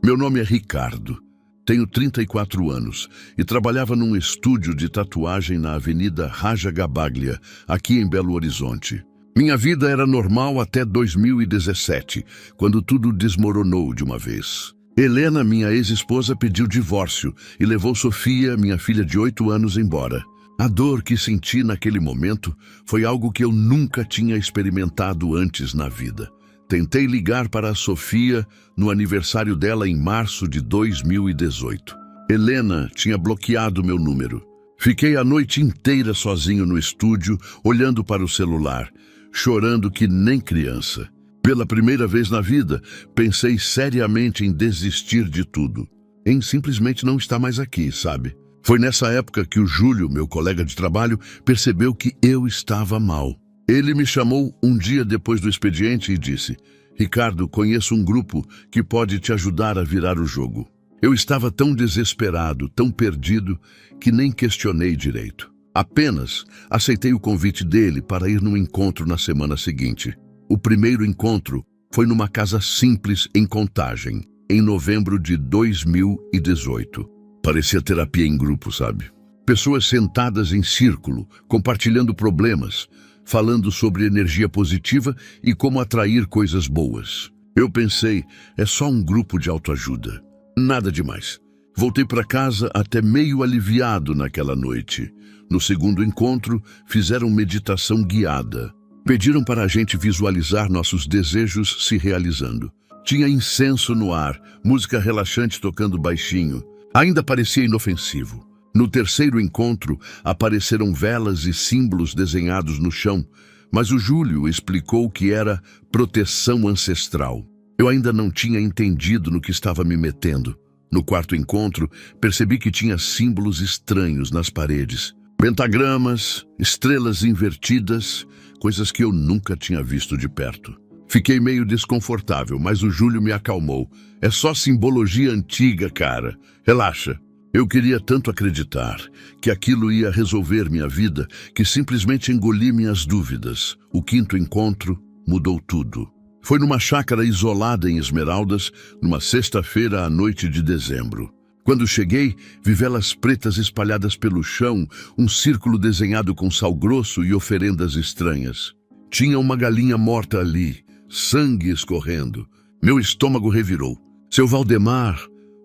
Meu nome é Ricardo. Tenho 34 anos e trabalhava num estúdio de tatuagem na Avenida Raja Gabaglia, aqui em Belo Horizonte. Minha vida era normal até 2017, quando tudo desmoronou de uma vez. Helena, minha ex-esposa, pediu divórcio e levou Sofia, minha filha de 8 anos, embora. A dor que senti naquele momento foi algo que eu nunca tinha experimentado antes na vida. Tentei ligar para a Sofia no aniversário dela em março de 2018. Helena tinha bloqueado meu número. Fiquei a noite inteira sozinho no estúdio, olhando para o celular, chorando que nem criança. Pela primeira vez na vida, pensei seriamente em desistir de tudo. Em simplesmente não estar mais aqui, sabe? Foi nessa época que o Júlio, meu colega de trabalho, percebeu que eu estava mal. Ele me chamou um dia depois do expediente e disse: Ricardo, conheço um grupo que pode te ajudar a virar o jogo. Eu estava tão desesperado, tão perdido, que nem questionei direito. Apenas aceitei o convite dele para ir num encontro na semana seguinte. O primeiro encontro foi numa casa simples em Contagem, em novembro de 2018. Parecia terapia em grupo, sabe? Pessoas sentadas em círculo, compartilhando problemas, falando sobre energia positiva e como atrair coisas boas. Eu pensei, é só um grupo de autoajuda. Nada demais. Voltei para casa até meio aliviado naquela noite. No segundo encontro, fizeram meditação guiada. Pediram para a gente visualizar nossos desejos se realizando. Tinha incenso no ar, música relaxante tocando baixinho. Ainda parecia inofensivo. No terceiro encontro, apareceram velas e símbolos desenhados no chão, mas o Júlio explicou que era proteção ancestral. Eu ainda não tinha entendido no que estava me metendo. No quarto encontro, percebi que tinha símbolos estranhos nas paredes. Pentagramas, estrelas invertidas, coisas que eu nunca tinha visto de perto. Fiquei meio desconfortável, mas o Júlio me acalmou. É só simbologia antiga, cara. Relaxa. Eu queria tanto acreditar que aquilo ia resolver minha vida que simplesmente engoli minhas dúvidas. O quinto encontro mudou tudo. Foi numa chácara isolada em Esmeraldas, numa sexta-feira à noite de dezembro. Quando cheguei, vi velas pretas espalhadas pelo chão, um círculo desenhado com sal grosso e oferendas estranhas. Tinha uma galinha morta ali, sangue escorrendo. Meu estômago revirou. Seu Valdemar,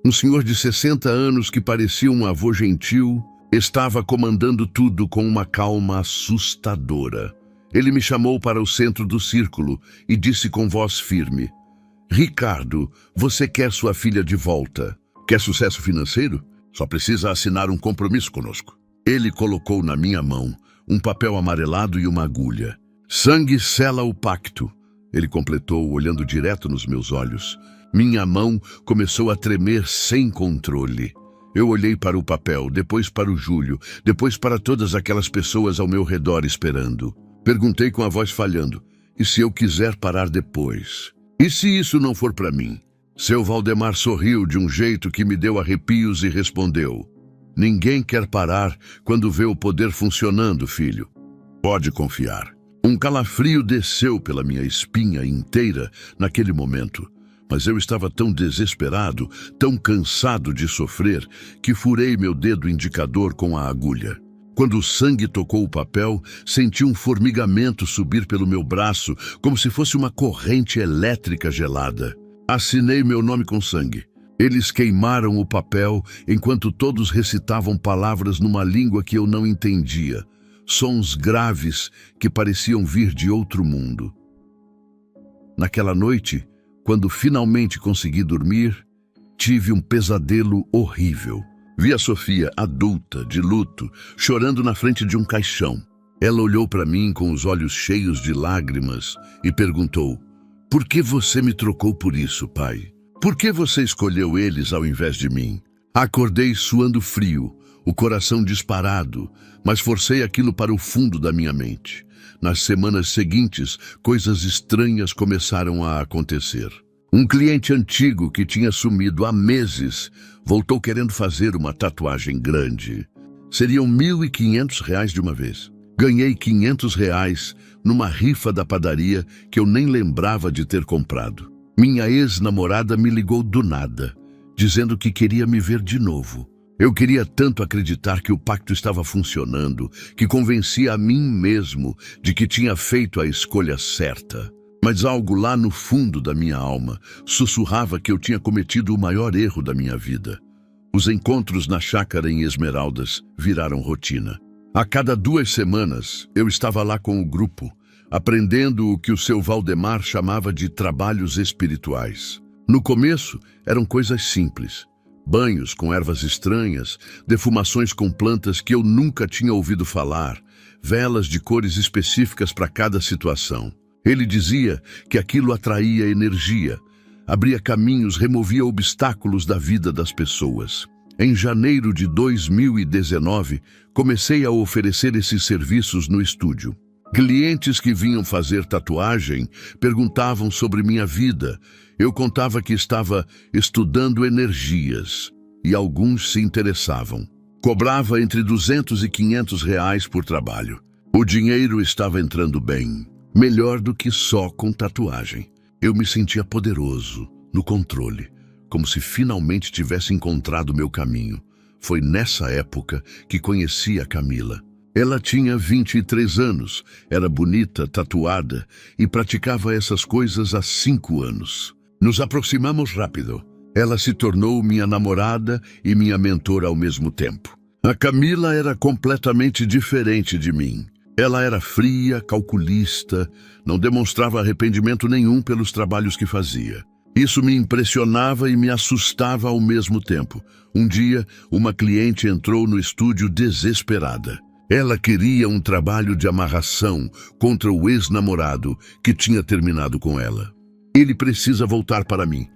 um senhor de 60 anos que parecia um avô gentil, estava comandando tudo com uma calma assustadora. Ele me chamou para o centro do círculo e disse com voz firme: Ricardo, você quer sua filha de volta. Quer sucesso financeiro? Só precisa assinar um compromisso conosco. Ele colocou na minha mão um papel amarelado e uma agulha. Sangue sela o pacto. Ele completou, olhando direto nos meus olhos. Minha mão começou a tremer sem controle. Eu olhei para o papel, depois para o Júlio, depois para todas aquelas pessoas ao meu redor esperando. Perguntei com a voz falhando: e se eu quiser parar depois? E se isso não for para mim? Seu Valdemar sorriu de um jeito que me deu arrepios e respondeu: ninguém quer parar quando vê o poder funcionando, filho. Pode confiar. Um calafrio desceu pela minha espinha inteira naquele momento. Mas eu estava tão desesperado, tão cansado de sofrer, que furei meu dedo indicador com a agulha. Quando o sangue tocou o papel, senti um formigamento subir pelo meu braço, como se fosse uma corrente elétrica gelada. Assinei meu nome com sangue. Eles queimaram o papel enquanto todos recitavam palavras numa língua que eu não entendia. Sons graves que pareciam vir de outro mundo. Naquela noite, quando finalmente consegui dormir, tive um pesadelo horrível. Vi a Sofia, adulta, de luto, chorando na frente de um caixão. Ela olhou para mim com os olhos cheios de lágrimas e perguntou: por que você me trocou por isso, pai? Por que você escolheu eles ao invés de mim? Acordei suando frio, o coração disparado, mas forcei aquilo para o fundo da minha mente. Nas semanas seguintes, coisas estranhas começaram a acontecer. Um cliente antigo que tinha sumido há meses voltou querendo fazer uma tatuagem grande. Seriam R$ 1.500 de uma vez. Ganhei R$ 500 numa rifa da padaria que eu nem lembrava de ter comprado. Minha ex-namorada me ligou do nada. dizendo que queria me ver de novo. Eu queria tanto acreditar que o pacto estava funcionando, que convencia a mim mesmo de que tinha feito a escolha certa. Mas algo lá no fundo da minha alma sussurrava que eu tinha cometido o maior erro da minha vida. Os encontros na chácara em Esmeraldas viraram rotina. A cada 2 semanas, eu estava lá com o grupo, aprendendo o que o seu Valdemar chamava de trabalhos espirituais. No começo, eram coisas simples. Banhos com ervas estranhas, defumações com plantas que eu nunca tinha ouvido falar, velas de cores específicas para cada situação. Ele dizia que aquilo atraía energia, abria caminhos, removia obstáculos da vida das pessoas. Em janeiro de 2019, comecei a oferecer esses serviços no estúdio. Clientes que vinham fazer tatuagem perguntavam sobre minha vida. Eu contava que estava estudando energias e alguns se interessavam. Cobrava entre R$200 e R$500 por trabalho. O dinheiro estava entrando bem, melhor do que só com tatuagem. Eu me sentia poderoso, no controle, como se finalmente tivesse encontrado meu caminho. Foi nessa época que conheci a Camila. Ela tinha 23 anos, era bonita, tatuada e praticava essas coisas há 5 anos. Nos aproximamos rápido. Ela se tornou minha namorada e minha mentora ao mesmo tempo. A Camila era completamente diferente de mim. Ela era fria, calculista, não demonstrava arrependimento nenhum pelos trabalhos que fazia. Isso me impressionava e me assustava ao mesmo tempo. Um dia, uma cliente entrou no estúdio desesperada. Ela queria um trabalho de amarração contra o ex-namorado que tinha terminado com ela. Ele precisa voltar para mim.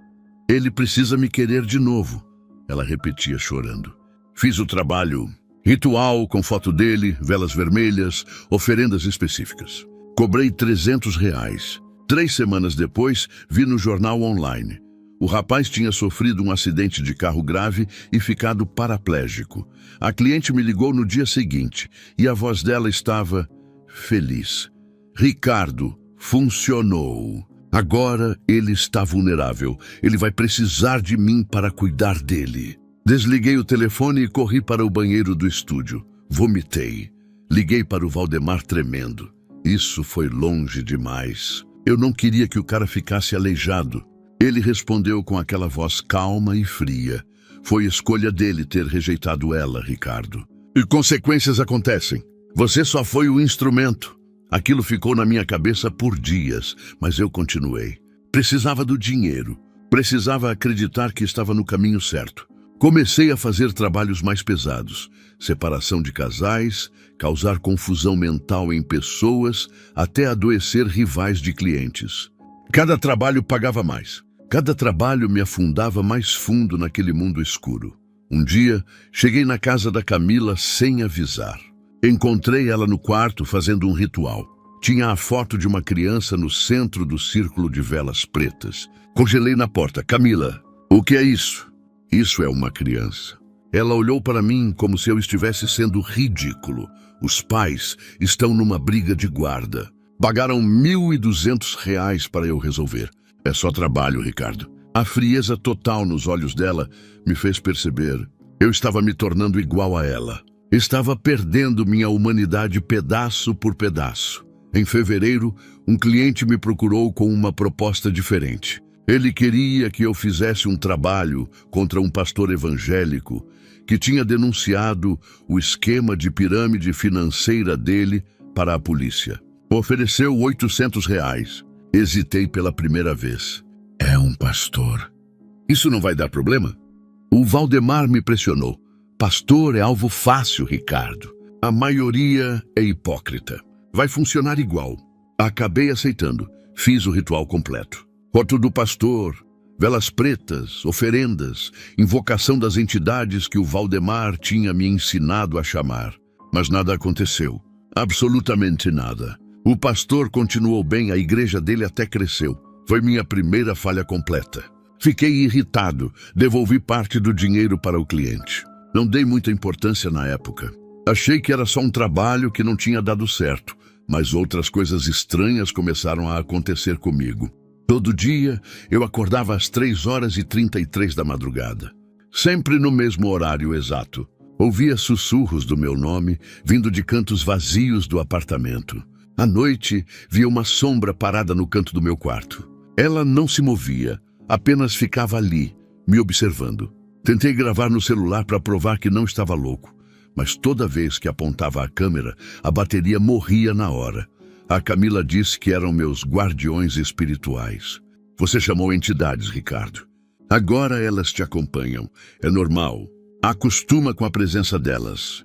Ele precisa me querer de novo, ela repetia chorando. Fiz o trabalho, ritual com foto dele, velas vermelhas, oferendas específicas. Cobrei R$300. 3 semanas depois, vi no jornal online. O rapaz tinha sofrido um acidente de carro grave e ficado paraplégico. A cliente me ligou no dia seguinte e a voz dela estava feliz. Ricardo, funcionou. Agora ele está vulnerável. Ele vai precisar de mim para cuidar dele. Desliguei o telefone e corri para o banheiro do estúdio. Vomitei. Liguei para o Valdemar tremendo. Isso foi longe demais. Eu não queria que o cara ficasse aleijado. Ele respondeu com aquela voz calma e fria. Foi escolha dele ter rejeitado ela, Ricardo. E consequências acontecem. Você só foi o instrumento. Aquilo ficou na minha cabeça por dias, mas eu continuei. Precisava do dinheiro. Precisava acreditar que estava no caminho certo. Comecei a fazer trabalhos mais pesados. Separação de casais, causar confusão mental em pessoas, até adoecer rivais de clientes. Cada trabalho pagava mais. Cada trabalho me afundava mais fundo naquele mundo escuro. Um dia, cheguei na casa da Camila sem avisar. Encontrei ela no quarto fazendo um ritual. Tinha a foto de uma criança no centro do círculo de velas pretas. Congelei na porta. Camila, o que é isso? Isso é uma criança. Ela olhou para mim como se eu estivesse sendo ridículo. Os pais estão numa briga de guarda. Pagaram R$1.200 para eu resolver. É só trabalho, Ricardo. A frieza total nos olhos dela me fez perceber. Eu estava me tornando igual a ela. Estava perdendo minha humanidade pedaço por pedaço. Em fevereiro, um cliente me procurou com uma proposta diferente. Ele queria que eu fizesse um trabalho contra um pastor evangélico que tinha denunciado o esquema de pirâmide financeira dele para a polícia. Ofereceu R$800. Hesitei pela primeira vez. É um pastor. Isso não vai dar problema? O Valdemar me pressionou. Pastor é alvo fácil, Ricardo. A maioria é hipócrita. Vai funcionar igual. Acabei aceitando. Fiz o ritual completo. Foto do pastor, velas pretas, oferendas, invocação das entidades que o Valdemar tinha me ensinado a chamar. Mas nada aconteceu. Absolutamente nada. O pastor continuou bem, a igreja dele até cresceu. Foi minha primeira falha completa. Fiquei irritado, devolvi parte do dinheiro para o cliente. Não dei muita importância na época. Achei que era só um trabalho que não tinha dado certo, mas outras coisas estranhas começaram a acontecer comigo. Todo dia, eu acordava às 3h33 da madrugada. sempre no mesmo horário exato. Ouvia sussurros do meu nome, vindo de cantos vazios do apartamento. À noite, via uma sombra parada no canto do meu quarto. Ela não se movia, apenas ficava ali, me observando. Tentei gravar no celular para provar que não estava louco, mas toda vez que apontava a câmera, a bateria morria na hora. A Camila disse que eram meus guardiões espirituais. Você chamou entidades, Ricardo. Agora elas te acompanham. É normal. Acostuma com a presença delas.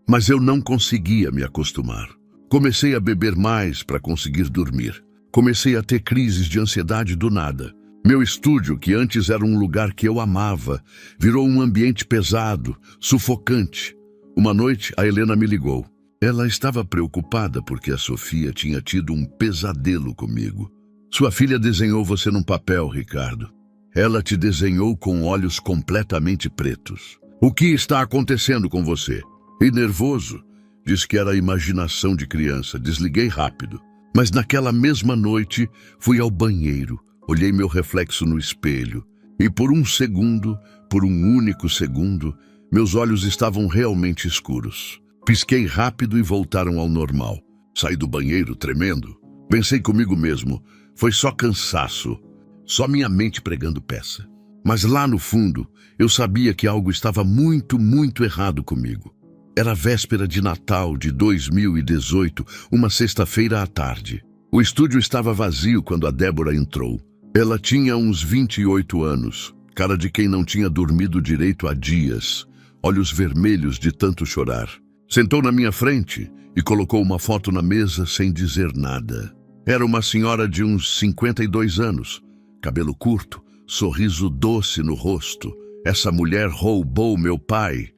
Mas eu não conseguia me acostumar. Comecei a beber mais para conseguir dormir. Comecei a ter crises de ansiedade do nada. Meu estúdio, que antes era um lugar que eu amava, virou um ambiente pesado, sufocante. Uma noite, a Helena me ligou. Ela estava preocupada porque a Sofia tinha tido um pesadelo comigo. Sua filha desenhou você num papel, Ricardo. Ela te desenhou com olhos completamente pretos. O que está acontecendo com você? E nervoso, disse que era a imaginação de criança. Desliguei rápido. Mas naquela mesma noite, fui ao banheiro, olhei meu reflexo no espelho. E por um segundo, por um único segundo, meus olhos estavam realmente escuros. Pisquei rápido e voltaram ao normal. Saí do banheiro tremendo. Pensei comigo mesmo, foi só cansaço. Só minha mente pregando peça. Mas lá no fundo, eu sabia que algo estava muito, muito errado comigo. Era véspera de Natal de 2018, uma sexta-feira à tarde. O estúdio estava vazio quando a Débora entrou. Ela tinha uns 28 anos, cara de quem não tinha dormido direito há dias, olhos vermelhos de tanto chorar. Sentou na minha frente e colocou uma foto na mesa sem dizer nada. Era uma senhora de uns 52 anos, cabelo curto, sorriso doce no rosto. Essa mulher roubou meu pai.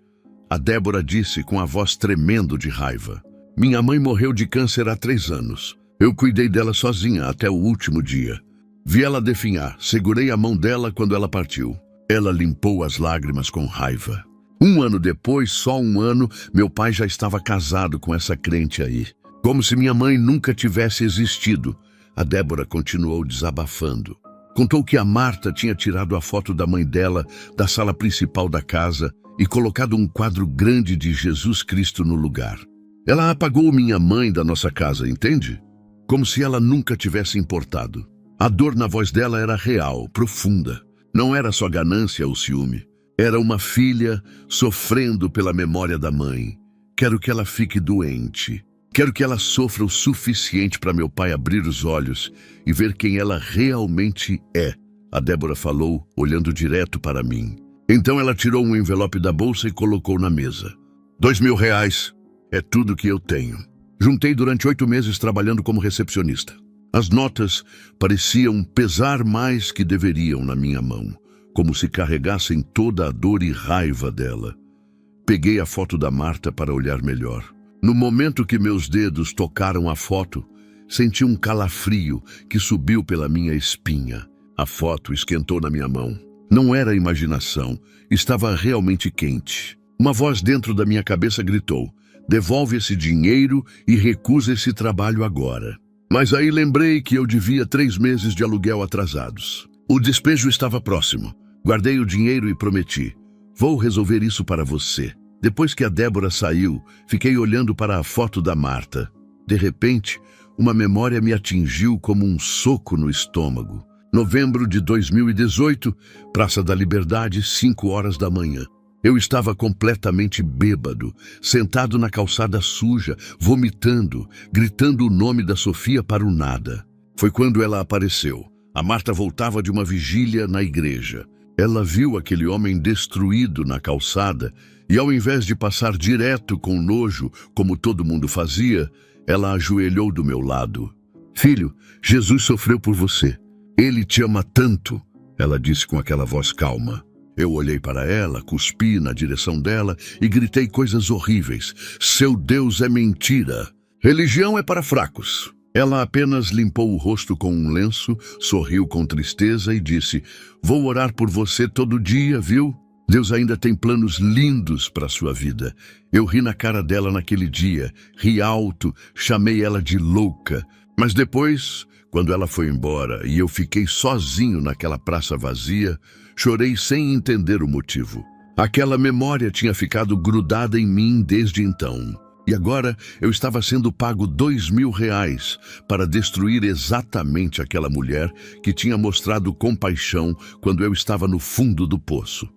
A Débora disse com a voz tremendo de raiva. Minha mãe morreu de câncer há 3 anos. Eu cuidei dela sozinha até o último dia. Vi ela definhar, segurei a mão dela quando ela partiu. Ela limpou as lágrimas com raiva. 1 ano depois, só 1 ano, meu pai já estava casado com essa crente aí. Como se minha mãe nunca tivesse existido. A Débora continuou desabafando. Contou que a Marta tinha tirado a foto da mãe dela da sala principal da casa e colocado um quadro grande de Jesus Cristo no lugar. Ela apagou minha mãe da nossa casa, entende? Como se ela nunca tivesse importado. A dor na voz dela era real, profunda. Não era só ganância ou ciúme. Era uma filha sofrendo pela memória da mãe. Quero que ela fique doente. Quero que ela sofra o suficiente para meu pai abrir os olhos e ver quem ela realmente é. A Débora falou, olhando direto para mim. Então ela tirou um envelope da bolsa e colocou na mesa. R$2.000 é tudo que eu tenho. Juntei durante 8 meses trabalhando como recepcionista. As notas pareciam pesar mais que deveriam na minha mão, como se carregassem toda a dor e raiva dela. Peguei a foto da Marta para olhar melhor. No momento que meus dedos tocaram a foto, senti um calafrio que subiu pela minha espinha. A foto esquentou na minha mão. Não era imaginação, estava realmente quente. Uma voz dentro da minha cabeça gritou: devolve esse dinheiro e recusa esse trabalho agora. Mas aí lembrei que eu devia 3 meses de aluguel atrasados. O despejo estava próximo. Guardei o dinheiro e prometi: vou resolver isso para você. Depois que a Débora saiu, fiquei olhando para a foto da Marta. De repente, uma memória me atingiu como um soco no estômago. Novembro de 2018, Praça da Liberdade, 5 horas da manhã. Eu estava completamente bêbado, sentado na calçada suja, vomitando, gritando o nome da Sofia para o nada. Foi quando ela apareceu. A Marta voltava de uma vigília na igreja. Ela viu aquele homem destruído na calçada e, ao invés de passar direto com nojo, como todo mundo fazia, ela ajoelhou do meu lado. Filho, Jesus sofreu por você. Ele te ama tanto, ela disse com aquela voz calma. Eu olhei para ela, cuspi na direção dela e gritei coisas horríveis. Seu Deus é mentira. Religião é para fracos. Ela apenas limpou o rosto com um lenço, sorriu com tristeza e disse: vou orar por você todo dia, viu? Deus ainda tem planos lindos para a sua vida. Eu ri na cara dela naquele dia, ri alto, chamei ela de louca. Mas depois, Quando ela foi embora e eu fiquei sozinho naquela praça vazia, chorei sem entender o motivo. Aquela memória tinha ficado grudada em mim desde então. E agora eu estava sendo pago R$ 2.000 para destruir exatamente aquela mulher que tinha mostrado compaixão quando eu estava no fundo do poço.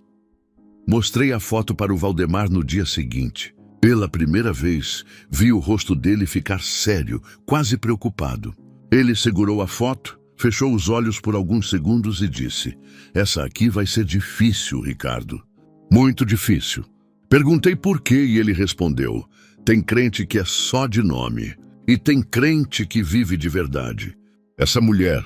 Mostrei a foto para o Valdemar no dia seguinte. Pela primeira vez, vi o rosto dele ficar sério, quase preocupado. Ele segurou a foto, fechou os olhos por alguns segundos e disse: "Essa aqui vai ser difícil, Ricardo. Muito difícil." Perguntei por quê e ele respondeu: "Tem crente que é só de nome, e tem crente que vive de verdade. Essa mulher,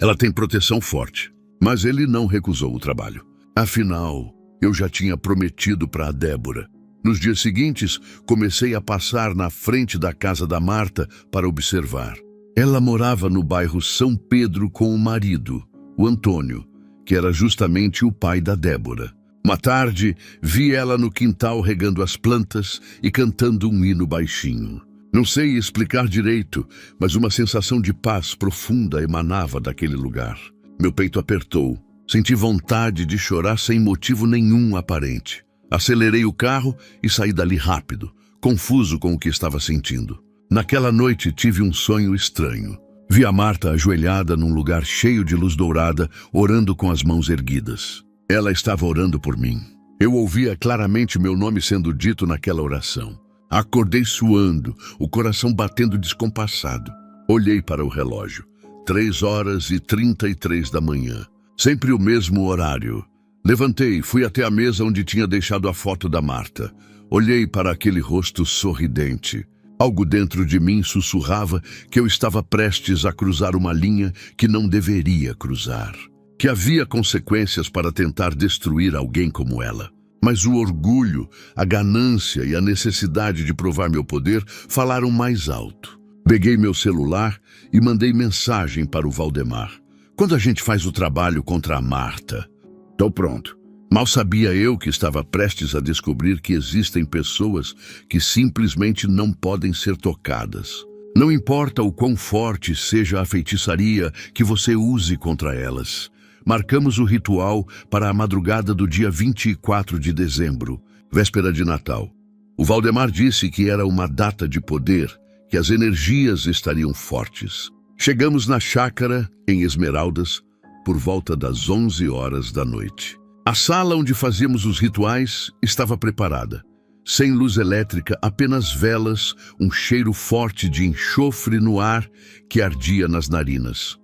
ela tem proteção forte." Mas ele não recusou o trabalho. Afinal, eu já tinha prometido para a Débora. Nos dias seguintes, comecei a passar na frente da casa da Marta para observar. Ela morava no bairro São Pedro com o marido, o Antônio, que era justamente o pai da Débora. Uma tarde, vi ela no quintal regando as plantas e cantando um hino baixinho. Não sei explicar direito, mas uma sensação de paz profunda emanava daquele lugar. Meu peito apertou. Senti vontade de chorar sem motivo nenhum aparente. Acelerei o carro e saí dali rápido, confuso com o que estava sentindo. Naquela noite tive um sonho estranho. Vi a Marta ajoelhada num lugar cheio de luz dourada, orando com as mãos erguidas. Ela estava orando por mim. Eu ouvia claramente meu nome sendo dito naquela oração. Acordei suando, o coração batendo descompassado. Olhei para o relógio. 3h33 da manhã. Sempre o mesmo horário. Levantei, fui até a mesa onde tinha deixado a foto da Marta. Olhei para aquele rosto sorridente. Algo dentro de mim sussurrava que eu estava prestes a cruzar uma linha que não deveria cruzar. Que havia consequências para tentar destruir alguém como ela. Mas o orgulho, a ganância e a necessidade de provar meu poder falaram mais alto. Peguei meu celular e mandei mensagem para o Valdemar. "Quando a gente faz o trabalho contra a Marta?" "Tô pronto." Mal sabia eu que estava prestes a descobrir que existem pessoas que simplesmente não podem ser tocadas. Não importa o quão forte seja a feitiçaria que você use contra elas. Marcamos o ritual para a madrugada do dia 24 de dezembro, véspera de Natal. O Valdemar disse que era uma data de poder, que as energias estariam fortes. Chegamos na chácara, em Esmeraldas, por volta das 11 horas da noite. A sala onde fazíamos os rituais estava preparada. Sem luz elétrica, apenas velas, um cheiro forte de enxofre no ar que ardia nas narinas.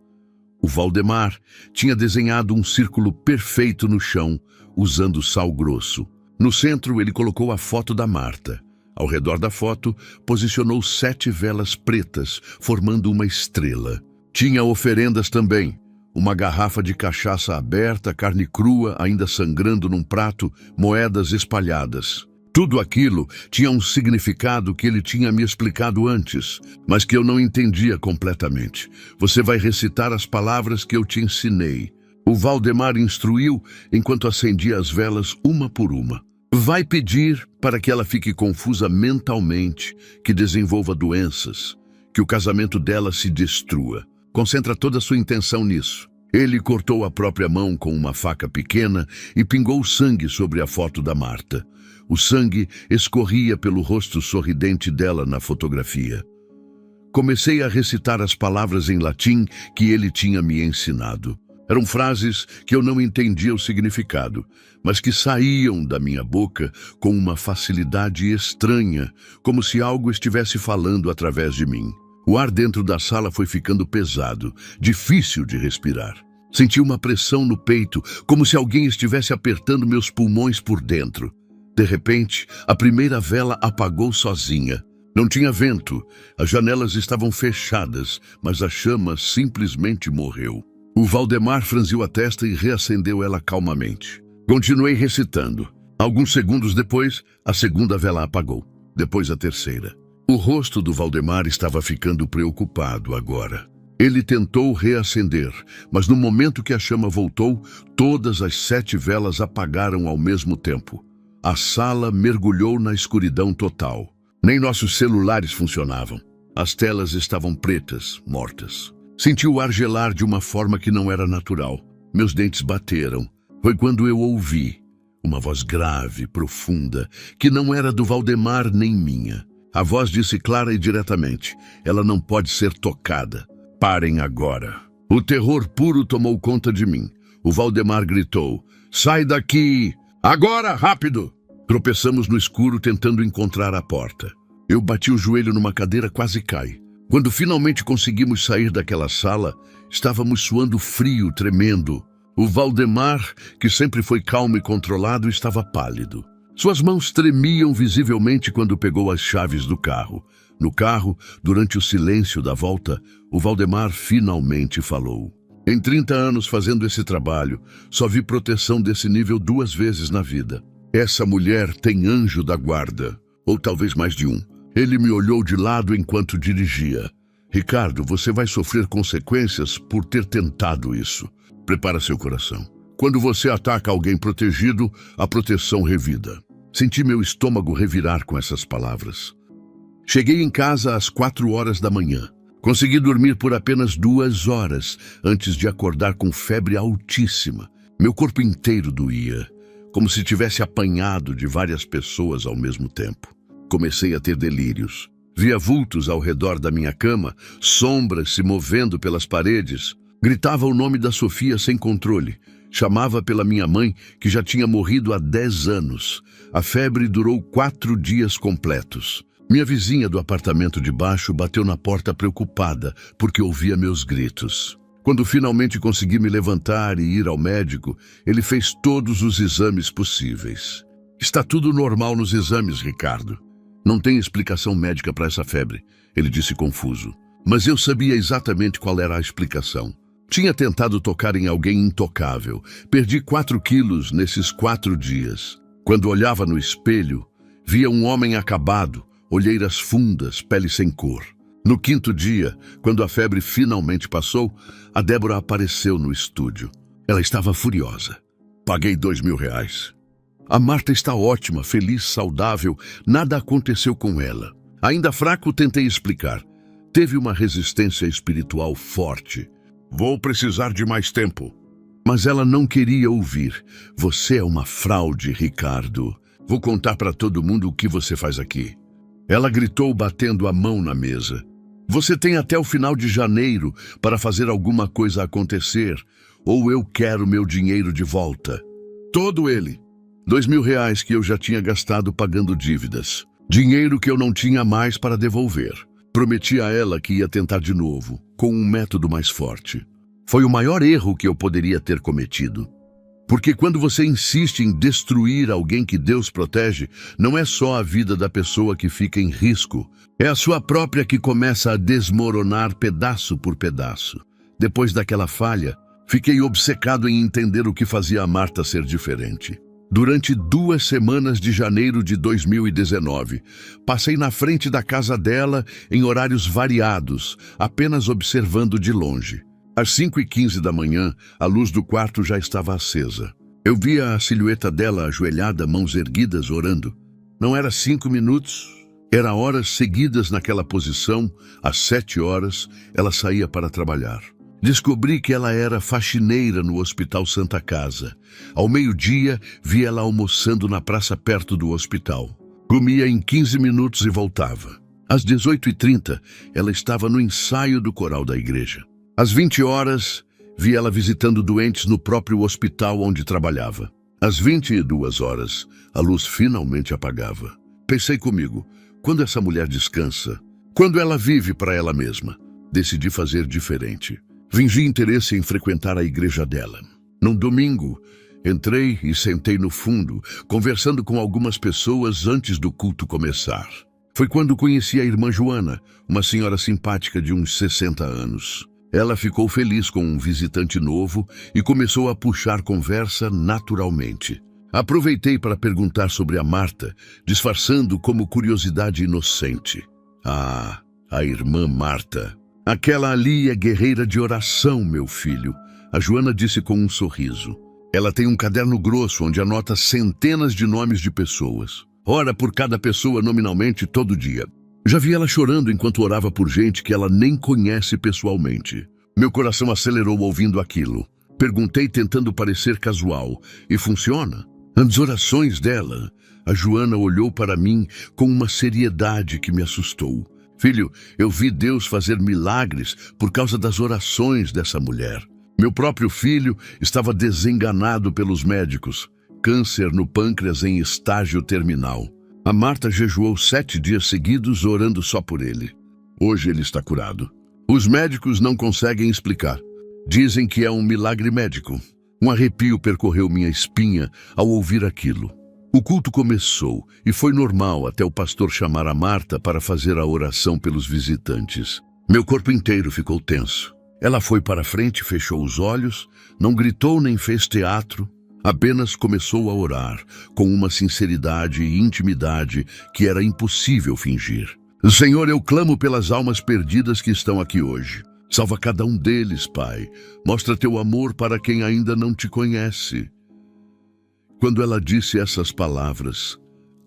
O Valdemar tinha desenhado um círculo perfeito no chão, usando sal grosso. No centro, ele colocou a foto da Marta. Ao redor da foto, posicionou 7 velas pretas, formando uma estrela. Tinha oferendas também. Uma garrafa de cachaça aberta, carne crua ainda sangrando num prato, moedas espalhadas. Tudo aquilo tinha um significado que ele tinha me explicado antes, mas que eu não entendia completamente. "Você vai recitar as palavras que eu te ensinei." O Valdemar instruiu enquanto acendia as velas uma por uma. "Vai pedir para que ela fique confusa mentalmente, que desenvolva doenças, que o casamento dela se destrua. Concentra toda a sua intenção nisso." Ele cortou a própria mão com uma faca pequena e pingou sangue sobre a foto da Marta. O sangue escorria pelo rosto sorridente dela na fotografia. Comecei a recitar as palavras em latim que ele tinha me ensinado. Eram frases que eu não entendia o significado, mas que saíam da minha boca com uma facilidade estranha, como se algo estivesse falando através de mim. O ar dentro da sala foi ficando pesado, difícil de respirar. Senti uma pressão no peito, como se alguém estivesse apertando meus pulmões por dentro. De repente, a primeira vela apagou sozinha. Não tinha vento, as janelas estavam fechadas, mas a chama simplesmente morreu. O Valdemar franziu a testa e reacendeu ela calmamente. Continuei recitando. Alguns segundos depois, a segunda vela apagou. Depois a terceira. O rosto do Valdemar estava ficando preocupado agora. Ele tentou reacender, mas no momento que a chama voltou, todas as 7 velas apagaram ao mesmo tempo. A sala mergulhou na escuridão total. Nem nossos celulares funcionavam. As telas estavam pretas, mortas. Senti o ar gelar de uma forma que não era natural. Meus dentes bateram. Foi quando eu ouvi uma voz grave, profunda, que não era do Valdemar nem minha. A voz disse clara e diretamente: ela não pode ser tocada. Parem agora. O terror puro tomou conta de mim. O Valdemar gritou: sai daqui! Agora, rápido! Tropeçamos no escuro tentando encontrar a porta. Eu bati o joelho numa cadeira, quase cai. Quando finalmente conseguimos sair daquela sala, estávamos suando frio, tremendo. O Valdemar, que sempre foi calmo e controlado, estava pálido. Suas mãos tremiam visivelmente quando pegou as chaves do carro. No carro, durante o silêncio da volta, o Valdemar finalmente falou. Em 30 anos fazendo esse trabalho, só vi proteção desse nível 2 vezes na vida. Essa mulher tem anjo da guarda, ou talvez mais de um. Ele me olhou de lado enquanto dirigia. Ricardo, você vai sofrer consequências por ter tentado isso. Prepara seu coração. Quando você ataca alguém protegido, a proteção revida. Senti meu estômago revirar com essas palavras. Cheguei em casa às 4 horas da manhã. Consegui dormir por apenas 2 horas antes de acordar com febre altíssima. Meu corpo inteiro doía, como se tivesse apanhado de várias pessoas ao mesmo tempo. Comecei a ter delírios. Via vultos ao redor da minha cama, sombras se movendo pelas paredes. Gritava o nome da Sofia sem controle. Chamava pela minha mãe, que já tinha morrido há 10 anos. A febre durou 4 dias completos. Minha vizinha do apartamento de baixo bateu na porta preocupada, porque ouvia meus gritos. Quando finalmente consegui me levantar e ir ao médico, ele fez todos os exames possíveis. Está tudo normal nos exames, Ricardo. Não tem explicação médica para essa febre, ele disse confuso. Mas eu sabia exatamente qual era a explicação. Tinha tentado tocar em alguém intocável. Perdi 4 quilos nesses 4 dias. Quando olhava no espelho, via um homem acabado, olheiras fundas, pele sem cor. No 5º dia, quando a febre finalmente passou, a Débora apareceu no estúdio. Ela estava furiosa. Paguei R$2.000. A Marta está ótima, feliz, saudável, nada aconteceu com ela. Ainda fraco, tentei explicar. Teve uma resistência espiritual forte. Vou precisar de mais tempo. Mas ela não queria ouvir. Você é uma fraude, Ricardo. Vou contar para todo mundo o que você faz aqui. Ela gritou, batendo a mão na mesa. Você tem até o final de janeiro para fazer alguma coisa acontecer, ou eu quero meu dinheiro de volta. Todo ele. R$2.000 que eu já tinha gastado pagando dívidas. Dinheiro que eu não tinha mais para devolver. Prometi a ela que ia tentar de novo, com um método mais forte. Foi o maior erro que eu poderia ter cometido. Porque quando você insiste em destruir alguém que Deus protege, não é só a vida da pessoa que fica em risco, é a sua própria que começa a desmoronar pedaço por pedaço. Depois daquela falha, fiquei obcecado em entender o que fazia a Marta ser diferente. Durante 2 semanas de janeiro de 2019, passei na frente da casa dela em horários variados, apenas observando de longe. Às 5h15 da manhã, a luz do quarto já estava acesa. Eu via a silhueta dela ajoelhada, mãos erguidas, orando. Não era 5 minutos, era horas seguidas naquela posição. Às 7 horas, ela saía para trabalhar. Descobri que ela era faxineira no Hospital Santa Casa. Ao meio-dia, vi ela almoçando na praça perto do hospital. Comia em 15 minutos e voltava. Às 18h30, ela estava no ensaio do coral da igreja. Às 20 horas, vi ela visitando doentes no próprio hospital onde trabalhava. Às 22 horas, a luz finalmente apagava. Pensei comigo, quando essa mulher descansa? Quando ela vive para ela mesma? Decidi fazer diferente. Fingi interesse em frequentar a igreja dela. Num domingo, entrei e sentei no fundo, conversando com algumas pessoas antes do culto começar. Foi quando conheci a irmã Joana, uma senhora simpática de uns 60 anos. Ela ficou feliz com um visitante novo e começou a puxar conversa naturalmente. Aproveitei para perguntar sobre a Marta, disfarçando como curiosidade inocente. Ah, a irmã Marta. Aquela ali é guerreira de oração, meu filho, a Joana disse com um sorriso. Ela tem um caderno grosso onde anota centenas de nomes de pessoas. Ora por cada pessoa nominalmente todo dia. Já vi ela chorando enquanto orava por gente que ela nem conhece pessoalmente. Meu coração acelerou ouvindo aquilo. Perguntei tentando parecer casual. E funciona? As orações dela. A Joana olhou para mim com uma seriedade que me assustou. Filho, eu vi Deus fazer milagres por causa das orações dessa mulher. Meu próprio filho estava desenganado pelos médicos. Câncer no pâncreas em estágio terminal. A Marta jejuou 7 dias seguidos orando só por ele. Hoje ele está curado. Os médicos não conseguem explicar. Dizem que é um milagre médico. Um arrepio percorreu minha espinha ao ouvir aquilo. O culto começou e foi normal até o pastor chamar a Marta para fazer a oração pelos visitantes. Meu corpo inteiro ficou tenso. Ela foi para frente, fechou os olhos, não gritou nem fez teatro, apenas começou a orar, com uma sinceridade e intimidade que era impossível fingir. Senhor, eu clamo pelas almas perdidas que estão aqui hoje. Salva cada um deles, Pai. Mostra teu amor para quem ainda não te conhece. Quando ela disse essas palavras,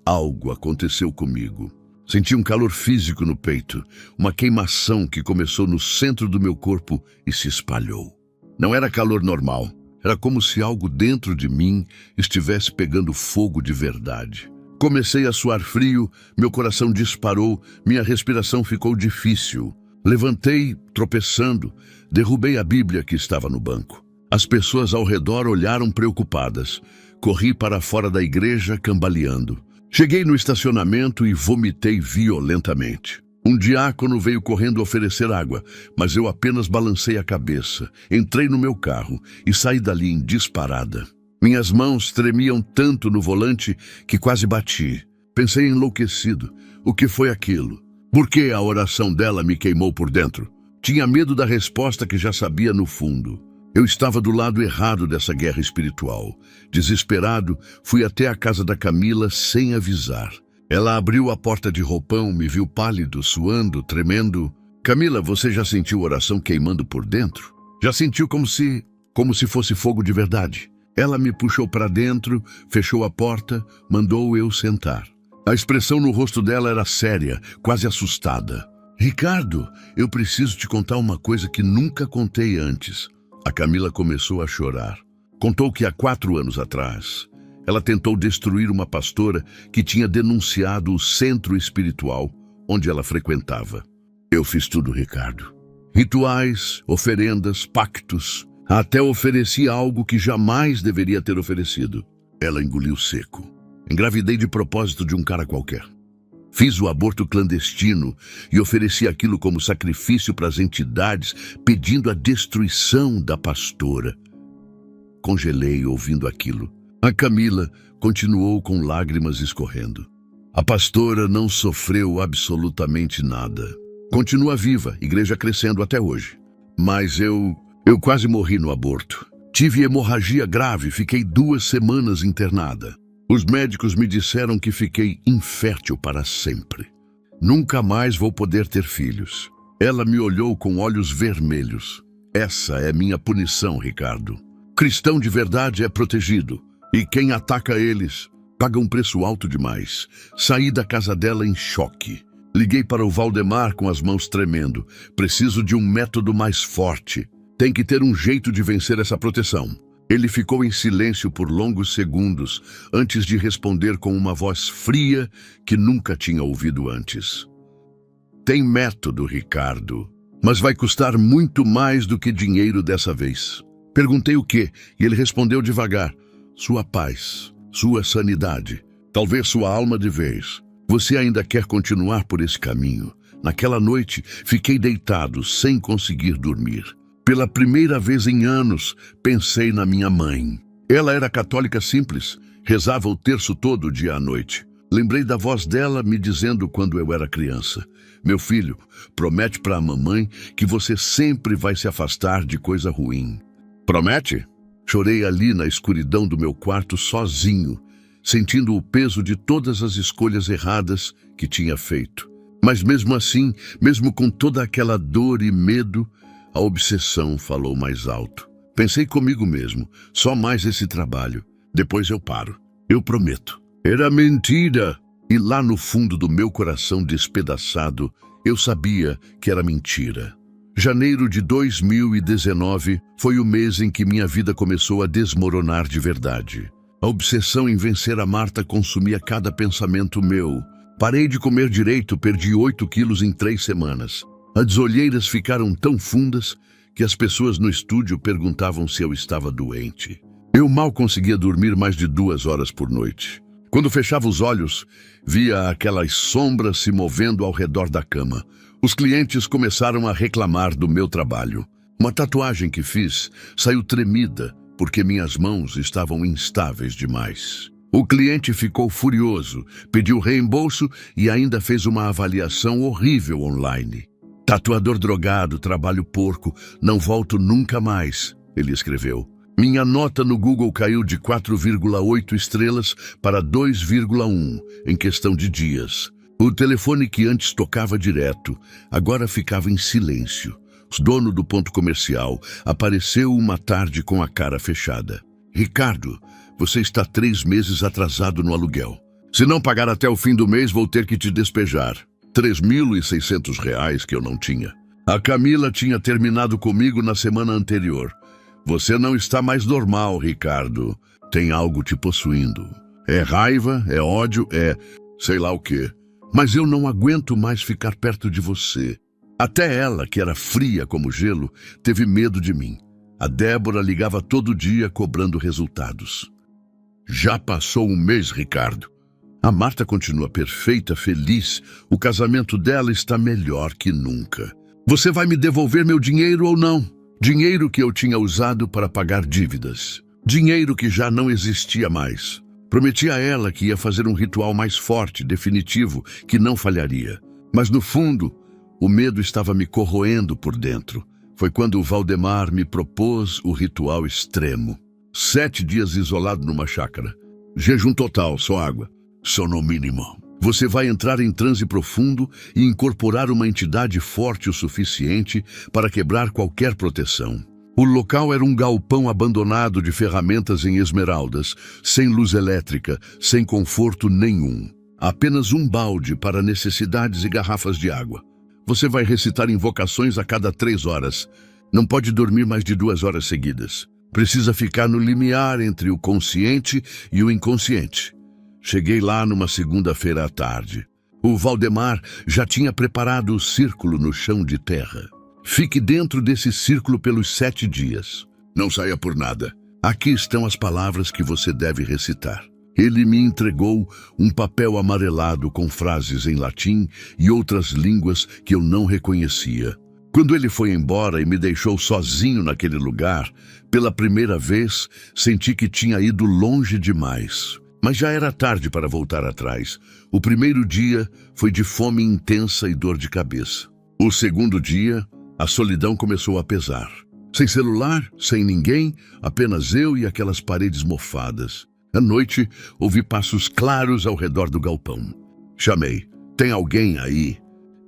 algo aconteceu comigo. Senti um calor físico no peito, uma queimação que começou no centro do meu corpo e se espalhou. Não era calor normal, era como se algo dentro de mim estivesse pegando fogo de verdade. Comecei a suar frio, meu coração disparou, minha respiração ficou difícil. Levantei, tropeçando, derrubei a Bíblia que estava no banco. As pessoas ao redor olharam preocupadas. Corri para fora da igreja, cambaleando. Cheguei no estacionamento e vomitei violentamente. Um diácono veio correndo oferecer água, mas eu apenas balancei a cabeça. Entrei no meu carro e saí dali em disparada. Minhas mãos tremiam tanto no volante que quase bati. Pensei enlouquecido. O que foi aquilo? Por que a oração dela me queimou por dentro? Tinha medo da resposta que já sabia no fundo. Eu estava do lado errado dessa guerra espiritual. Desesperado, fui até a casa da Camila sem avisar. Ela abriu a porta de roupão, me viu pálido, suando, tremendo. Camila, você já sentiu oração queimando por dentro? Já sentiu como se fosse fogo de verdade? Ela me puxou para dentro, fechou a porta, mandou eu sentar. A expressão no rosto dela era séria, quase assustada. Ricardo, eu preciso te contar uma coisa que nunca contei antes. A Camila começou a chorar. Contou que há 4 anos atrás, ela tentou destruir uma pastora que tinha denunciado o centro espiritual onde ela frequentava. Eu fiz tudo, Ricardo. Rituais, oferendas, pactos. Até ofereci algo que jamais deveria ter oferecido. Ela engoliu seco. Engravidei de propósito de um cara qualquer. Fiz o aborto clandestino e ofereci aquilo como sacrifício para as entidades, pedindo a destruição da pastora. Congelei ouvindo aquilo. A Camila continuou com lágrimas escorrendo. A pastora não sofreu absolutamente nada. Continua viva, igreja crescendo até hoje. Mas eu quase morri no aborto. Tive hemorragia grave, fiquei 2 semanas internada. Os médicos me disseram que fiquei infértil para sempre. Nunca mais vou poder ter filhos. Ela me olhou com olhos vermelhos. Essa é minha punição, Ricardo. Cristão de verdade é protegido. E quem ataca eles paga um preço alto demais. Saí da casa dela em choque. Liguei para o Valdemar com as mãos tremendo. Preciso de um método mais forte. Tem que ter um jeito de vencer essa proteção. Ele ficou em silêncio por longos segundos, antes de responder com uma voz fria que nunca tinha ouvido antes. Tem método, Ricardo, mas vai custar muito mais do que dinheiro dessa vez. Perguntei o quê, e ele respondeu devagar. Sua paz, sua sanidade, talvez sua alma de vez. Você ainda quer continuar por esse caminho? Naquela noite, fiquei deitado, sem conseguir dormir. Pela primeira vez em anos, pensei na minha mãe. Ela era católica simples, rezava o terço todo dia à noite. Lembrei da voz dela me dizendo quando eu era criança. Meu filho, promete para a mamãe que você sempre vai se afastar de coisa ruim. Promete? Chorei ali na escuridão do meu quarto sozinho, sentindo o peso de todas as escolhas erradas que tinha feito. Mas mesmo assim, mesmo com toda aquela dor e medo, a obsessão falou mais alto. Pensei comigo mesmo, só mais esse trabalho. Depois eu paro. Eu prometo. Era mentira. E lá no fundo do meu coração despedaçado, eu sabia que era mentira. Janeiro de 2019 foi o mês em que minha vida começou a desmoronar de verdade. A obsessão em vencer a Marta consumia cada pensamento meu. Parei de comer direito, perdi 8 quilos em 3 semanas. As olheiras ficaram tão fundas que as pessoas no estúdio perguntavam se eu estava doente. Eu mal conseguia dormir mais de 2 horas por noite. Quando fechava os olhos, via aquelas sombras se movendo ao redor da cama. Os clientes começaram a reclamar do meu trabalho. Uma tatuagem que fiz saiu tremida porque minhas mãos estavam instáveis demais. O cliente ficou furioso, pediu reembolso e ainda fez uma avaliação horrível online. Tatuador drogado, trabalho porco, não volto nunca mais, ele escreveu. Minha nota no Google caiu de 4,8 estrelas para 2,1 em questão de dias. O telefone que antes tocava direto, agora ficava em silêncio. O dono do ponto comercial apareceu uma tarde com a cara fechada. Ricardo, você está 3 meses atrasado no aluguel. Se não pagar até o fim do mês, vou ter que te despejar. R$3.600 que eu não tinha. A Camila tinha terminado comigo na semana anterior. Você não está mais normal, Ricardo. Tem algo te possuindo. É raiva, é ódio, é sei lá o quê. Mas eu não aguento mais ficar perto de você. Até ela, que era fria como gelo, teve medo de mim. A Débora ligava todo dia cobrando resultados. Já passou um mês, Ricardo. A Marta continua perfeita, feliz. O casamento dela está melhor que nunca. Você vai me devolver meu dinheiro ou não? Dinheiro que eu tinha usado para pagar dívidas. Dinheiro que já não existia mais. Prometi a ela que ia fazer um ritual mais forte, definitivo, que não falharia. Mas no fundo, o medo estava me corroendo por dentro. Foi quando o Valdemar me propôs o ritual extremo. 7 dias isolado numa chácara. Jejum total, só água. Sono mínimo. Você vai entrar em transe profundo e incorporar uma entidade forte o suficiente para quebrar qualquer proteção. O local era um galpão abandonado de ferramentas em esmeraldas, sem luz elétrica, sem conforto nenhum. Apenas um balde para necessidades e garrafas de água. Você vai recitar invocações a cada 3 horas. Não pode dormir mais de 2 horas seguidas. Precisa ficar no limiar entre o consciente e o inconsciente. Cheguei lá numa segunda-feira à tarde. O Valdemar já tinha preparado o círculo no chão de terra. Fique dentro desse círculo pelos 7 dias. Não saia por nada. Aqui estão as palavras que você deve recitar. Ele me entregou um papel amarelado com frases em latim e outras línguas que eu não reconhecia. Quando ele foi embora e me deixou sozinho naquele lugar, pela primeira vez, senti que tinha ido longe demais. Mas já era tarde para voltar atrás. O primeiro dia foi de fome intensa e dor de cabeça. O segundo dia, a solidão começou a pesar. Sem celular, sem ninguém, apenas eu e aquelas paredes mofadas. À noite, ouvi passos claros ao redor do galpão. Chamei. Tem alguém aí?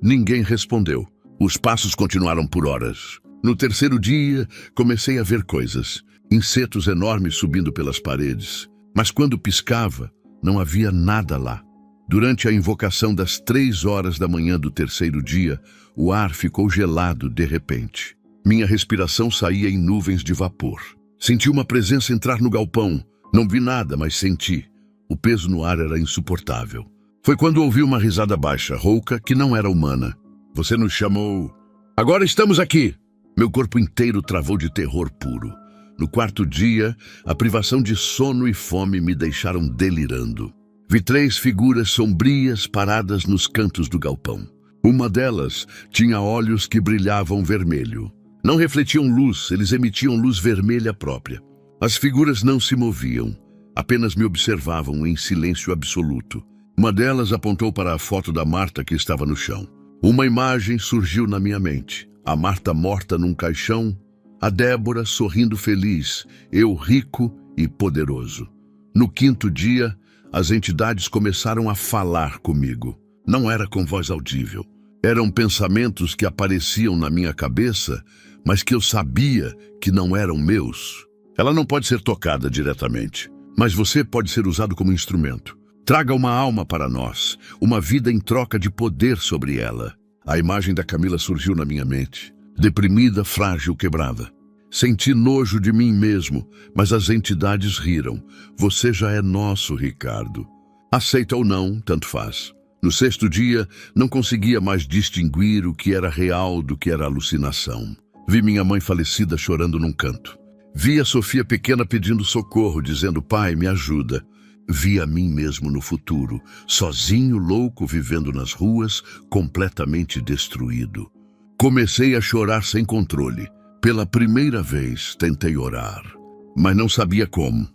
Ninguém respondeu. Os passos continuaram por horas. No terceiro dia, comecei a ver coisas. Insetos enormes subindo pelas paredes. Mas quando piscava, não havia nada lá. Durante a invocação das 3 horas da manhã do terceiro dia, o ar ficou gelado de repente. Minha respiração saía em nuvens de vapor. Senti uma presença entrar no galpão. Não vi nada, mas senti. O peso no ar era insuportável. Foi quando ouvi uma risada baixa, rouca, que não era humana. Você nos chamou. Agora estamos aqui! Meu corpo inteiro travou de terror puro. No quarto dia, a privação de sono e fome me deixaram delirando. Vi 3 figuras sombrias paradas nos cantos do galpão. Uma delas tinha olhos que brilhavam vermelho. Não refletiam luz, eles emitiam luz vermelha própria. As figuras não se moviam, apenas me observavam em silêncio absoluto. Uma delas apontou para a foto da Marta que estava no chão. Uma imagem surgiu na minha mente. A Marta morta num caixão, a Débora sorrindo feliz, eu rico e poderoso. No 5º dia, as entidades começaram a falar comigo. Não era com voz audível. Eram pensamentos que apareciam na minha cabeça, mas que eu sabia que não eram meus. Ela não pode ser tocada diretamente, mas você pode ser usado como instrumento. Traga uma alma para nós, uma vida em troca de poder sobre ela. A imagem da Camila surgiu na minha mente. deprimida, frágil, quebrada. Senti nojo de mim mesmo, mas as entidades riram. Você já é nosso, Ricardo. Aceita ou não, tanto faz. No sexto dia, não conseguia mais distinguir o que era real do que era alucinação. Vi minha mãe falecida chorando num canto. Vi a Sofia pequena pedindo socorro, dizendo: pai, me ajuda. Vi a mim mesmo no futuro, sozinho, louco, vivendo nas ruas, completamente destruído. Comecei a chorar sem controle. Pela primeira vez, tentei orar, mas não sabia como.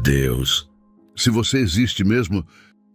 Deus, se você existe mesmo,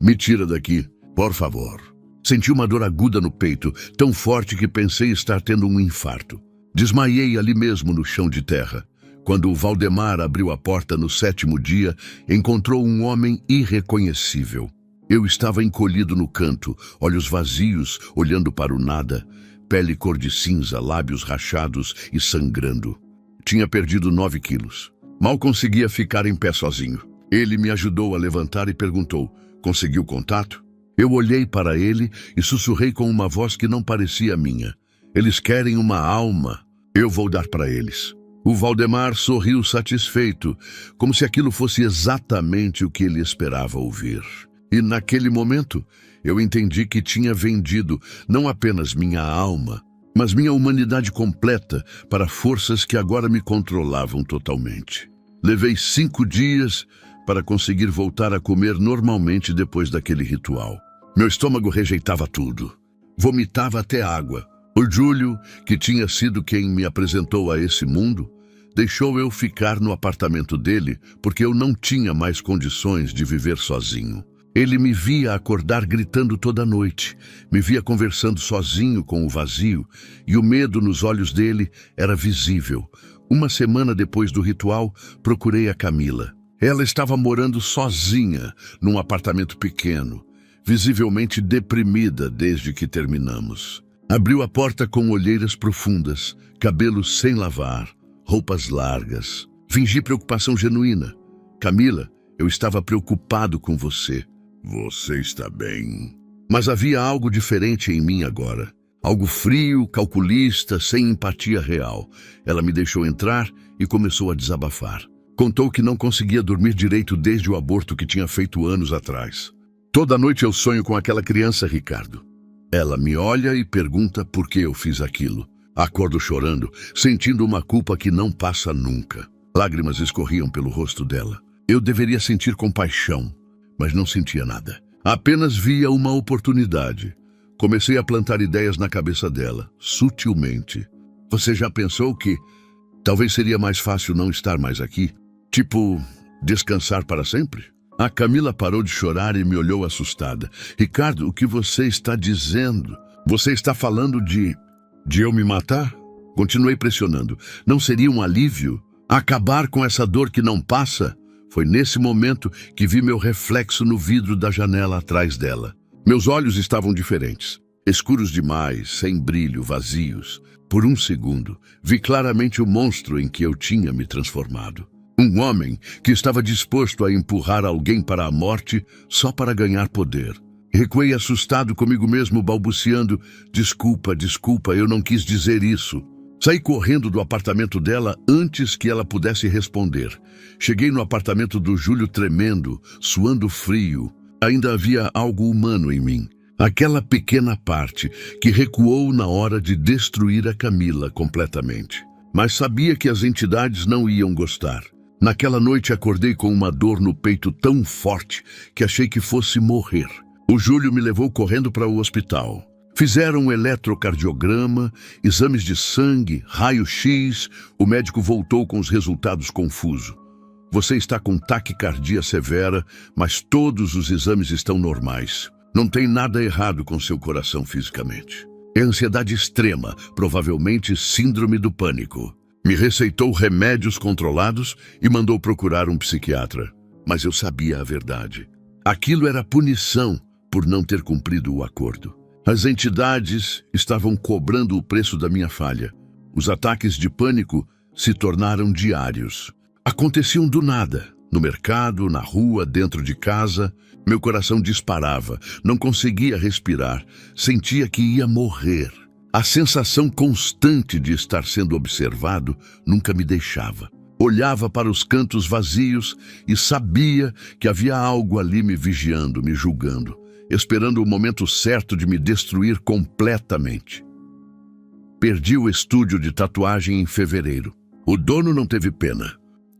me tira daqui, por favor. Senti uma dor aguda no peito, tão forte que pensei estar tendo um infarto. Desmaiei ali mesmo no chão de terra. Quando o Valdemar abriu a porta no 7º dia, encontrou um homem irreconhecível. Eu estava encolhido no canto, olhos vazios, olhando para o nada, pele cor de cinza, lábios rachados e sangrando. Tinha perdido 9 quilos. Mal conseguia ficar em pé sozinho. Ele me ajudou a levantar e perguntou: conseguiu contato? Eu olhei para ele e sussurrei com uma voz que não parecia minha: eles querem uma alma, eu vou dar para eles. O Valdemar sorriu satisfeito, como se aquilo fosse exatamente o que ele esperava ouvir. E naquele momento, eu entendi que tinha vendido não apenas minha alma, mas minha humanidade completa para forças que agora me controlavam totalmente. Levei 5 dias para conseguir voltar a comer normalmente depois daquele ritual. Meu estômago rejeitava tudo. Vomitava até água. O Júlio, que tinha sido quem me apresentou a esse mundo, deixou eu ficar no apartamento dele porque eu não tinha mais condições de viver sozinho. Ele me via acordar gritando toda noite, me via conversando sozinho com o vazio, e o medo nos olhos dele era visível. Uma semana depois do ritual, procurei a Camila. Ela estava morando sozinha num apartamento pequeno, visivelmente deprimida desde que terminamos. Abriu a porta com olheiras profundas, cabelos sem lavar, roupas largas. Fingi preocupação genuína. Camila, eu estava preocupado com você. Você está bem? Mas havia algo diferente em mim agora. Algo frio, calculista, sem empatia real. Ela me deixou entrar e começou a desabafar. Contou que não conseguia dormir direito desde o aborto que tinha feito anos atrás. Toda noite eu sonho com aquela criança, Ricardo. Ela me olha e pergunta por que eu fiz aquilo. Acordo chorando, sentindo uma culpa que não passa nunca. Lágrimas escorriam pelo rosto dela. Eu deveria sentir compaixão, mas não sentia nada. Apenas via uma oportunidade. Comecei a plantar ideias na cabeça dela, sutilmente. Você já pensou que talvez seria mais fácil não estar mais aqui? Tipo, descansar para sempre? A Camila parou de chorar e me olhou assustada. Ricardo, o que você está dizendo? Você está falando de eu me matar? Continuei pressionando. Não seria um alívio? Acabar com essa dor que não passa? Foi nesse momento que vi meu reflexo no vidro da janela atrás dela. Meus olhos estavam diferentes. Escuros demais, sem brilho, vazios. Por um segundo, vi claramente o monstro em que eu tinha me transformado. Um homem que estava disposto a empurrar alguém para a morte só para ganhar poder. Recuei assustado comigo mesmo, balbuciando: desculpa, desculpa, eu não quis dizer isso. Saí correndo do apartamento dela antes que ela pudesse responder. Cheguei no apartamento do Júlio tremendo, suando frio. Ainda havia algo humano em mim. Aquela pequena parte que recuou na hora de destruir a Camila completamente. Mas sabia que as entidades não iam gostar. Naquela noite acordei com uma dor no peito tão forte que achei que fosse morrer. O Júlio me levou correndo para o hospital. Fizeram um eletrocardiograma, exames de sangue, raio-x. O médico voltou com os resultados confusos. Você está com taquicardia severa, mas todos os exames estão normais. Não tem nada errado com seu coração fisicamente. É ansiedade extrema, provavelmente síndrome do pânico. Me receitou remédios controlados e mandou procurar um psiquiatra. Mas eu sabia a verdade. Aquilo era punição por não ter cumprido o acordo. As entidades estavam cobrando o preço da minha falha. Os ataques de pânico se tornaram diários. Aconteciam do nada, no mercado, na rua, dentro de casa. Meu coração disparava, não conseguia respirar, sentia que ia morrer. A sensação constante de estar sendo observado nunca me deixava. Olhava para os cantos vazios e sabia que havia algo ali me vigiando, me julgando, esperando o momento certo de me destruir completamente. Perdi o estúdio de tatuagem em fevereiro. O dono não teve pena.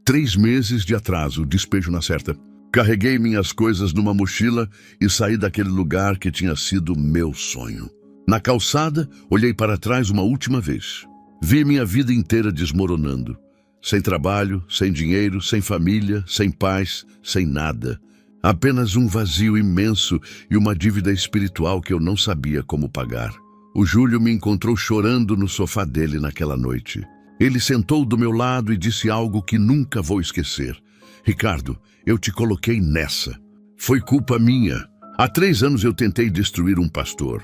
3 meses de atraso, despejo na certa. Carreguei minhas coisas numa mochila e saí daquele lugar que tinha sido meu sonho. Na calçada, olhei para trás uma última vez. Vi minha vida inteira desmoronando. Sem trabalho, sem dinheiro, sem família, sem paz, sem nada. Apenas um vazio imenso e uma dívida espiritual que eu não sabia como pagar. O Júlio me encontrou chorando no sofá dele naquela noite. Ele sentou do meu lado e disse algo que nunca vou esquecer. Ricardo, eu te coloquei nessa. Foi culpa minha. Há 3 anos eu tentei destruir um pastor.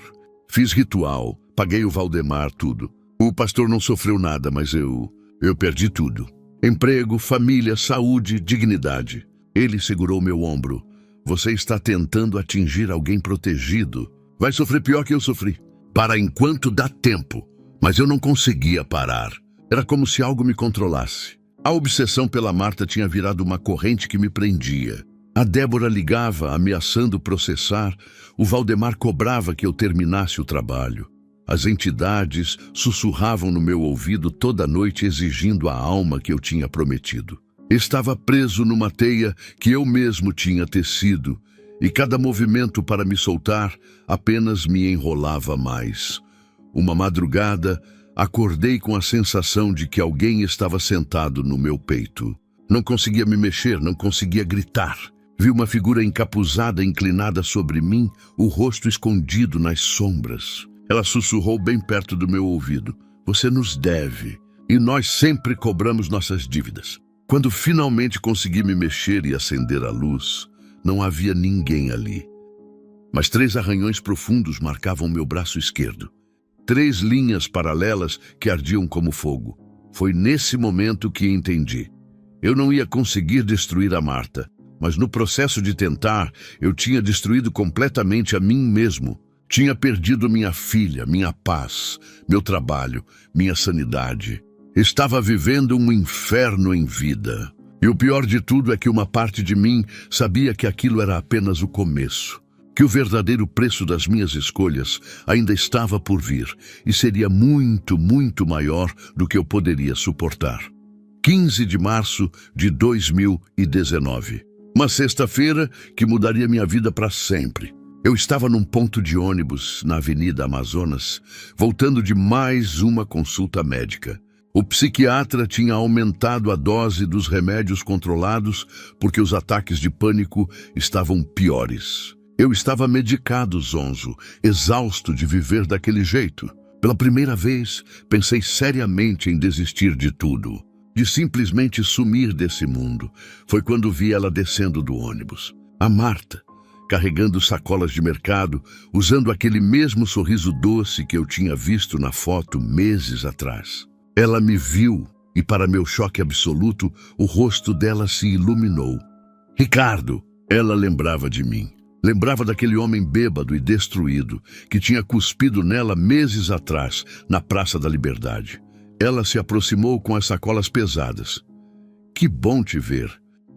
Fiz ritual, paguei o Valdemar, tudo. O pastor não sofreu nada, mas eu perdi tudo. Emprego, família, saúde, dignidade. Ele segurou meu ombro. Você está tentando atingir alguém protegido. Vai sofrer pior que eu sofri. Para enquanto dá tempo. Mas eu não conseguia parar. Era como se algo me controlasse. A obsessão pela Marta tinha virado uma corrente que me prendia. A Débora ligava, ameaçando processar. O Valdemar cobrava que eu terminasse o trabalho. As entidades sussurravam no meu ouvido toda noite exigindo a alma que eu tinha prometido. Estava preso numa teia que eu mesmo tinha tecido, e cada movimento para me soltar apenas me enrolava mais. Uma madrugada, acordei com a sensação de que alguém estava sentado no meu peito. Não conseguia me mexer, não conseguia gritar. Vi uma figura encapuzada inclinada sobre mim, o rosto escondido nas sombras. Ela sussurrou bem perto do meu ouvido. Você nos deve, e nós sempre cobramos nossas dívidas. Quando finalmente consegui me mexer e acender a luz, não havia ninguém ali. Mas 3 arranhões profundos marcavam meu braço esquerdo. 3 linhas paralelas que ardiam como fogo. Foi nesse momento que entendi. Eu não ia conseguir destruir a Marta, mas no processo de tentar, eu tinha destruído completamente a mim mesmo. Tinha perdido minha filha, minha paz, meu trabalho, minha sanidade. Estava vivendo um inferno em vida. E o pior de tudo é que uma parte de mim sabia que aquilo era apenas o começo. Que o verdadeiro preço das minhas escolhas ainda estava por vir e seria muito, muito maior do que eu poderia suportar. 15 de março de 2019. Uma sexta-feira que mudaria minha vida para sempre. Eu estava num ponto de ônibus na Avenida Amazonas, voltando de mais uma consulta médica. O psiquiatra tinha aumentado a dose dos remédios controlados porque os ataques de pânico estavam piores. Eu estava medicado, zonzo, exausto de viver daquele jeito. Pela primeira vez, pensei seriamente em desistir de tudo, de simplesmente sumir desse mundo. Foi quando vi ela descendo do ônibus. A Marta, carregando sacolas de mercado, usando aquele mesmo sorriso doce que eu tinha visto na foto meses atrás. Ela me viu e, para meu choque absoluto, o rosto dela se iluminou. Ricardo! Ela lembrava de mim. Lembrava daquele homem bêbado e destruído que tinha cuspido nela meses atrás, na Praça da Liberdade. Ela se aproximou com as sacolas pesadas. Que bom te ver.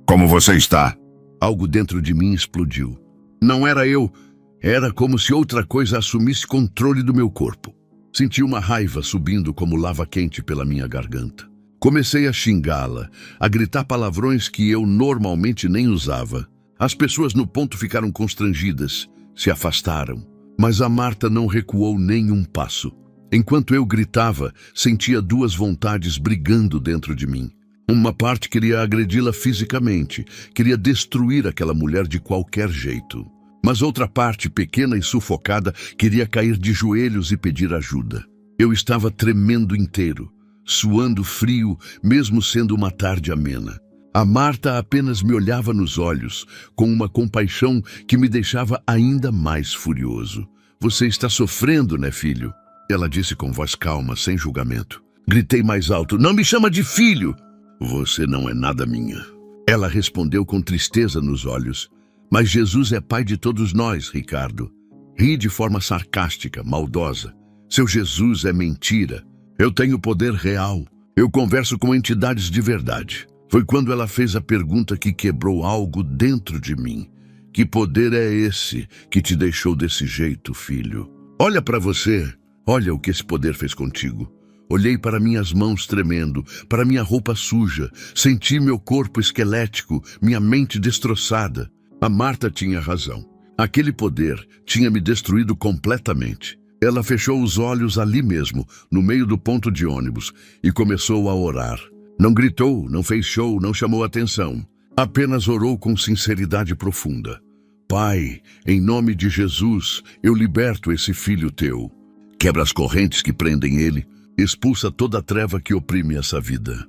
Como você está? Algo dentro de mim explodiu. Não era eu. Era como se outra coisa assumisse controle do meu corpo. Senti uma raiva subindo como lava quente pela minha garganta. Comecei a xingá-la, a gritar palavrões que eu normalmente nem usava. As pessoas no ponto ficaram constrangidas, se afastaram. Mas a Marta não recuou nem um passo. Enquanto eu gritava, sentia 2 vontades brigando dentro de mim. Uma parte queria agredi-la fisicamente, queria destruir aquela mulher de qualquer jeito. Mas outra parte, pequena e sufocada, queria cair de joelhos e pedir ajuda. Eu estava tremendo inteiro, suando frio, mesmo sendo uma tarde amena. A Marta apenas me olhava nos olhos, com uma compaixão que me deixava ainda mais furioso. Você está sofrendo, né, filho? Ela disse com voz calma, sem julgamento. Gritei mais alto, não me chama de filho! Você não é nada minha. Ela respondeu com tristeza nos olhos. Mas Jesus é pai de todos nós, Ricardo. Ri de forma sarcástica, maldosa. Seu Jesus é mentira. Eu tenho poder real. Eu converso com entidades de verdade. Foi quando ela fez a pergunta que quebrou algo dentro de mim. Que poder é esse que te deixou desse jeito, filho? Olha para você. Olha o que esse poder fez contigo. Olhei para minhas mãos tremendo, para minha roupa suja. Senti meu corpo esquelético, minha mente destroçada. A Marta tinha razão. Aquele poder tinha me destruído completamente. Ela fechou os olhos ali mesmo, no meio do ponto de ônibus, e começou a orar. Não gritou, não fez show, não chamou atenção. Apenas orou com sinceridade profunda. Pai, em nome de Jesus, eu liberto esse filho teu. Quebra as correntes que prendem ele, expulsa toda a treva que oprime essa vida.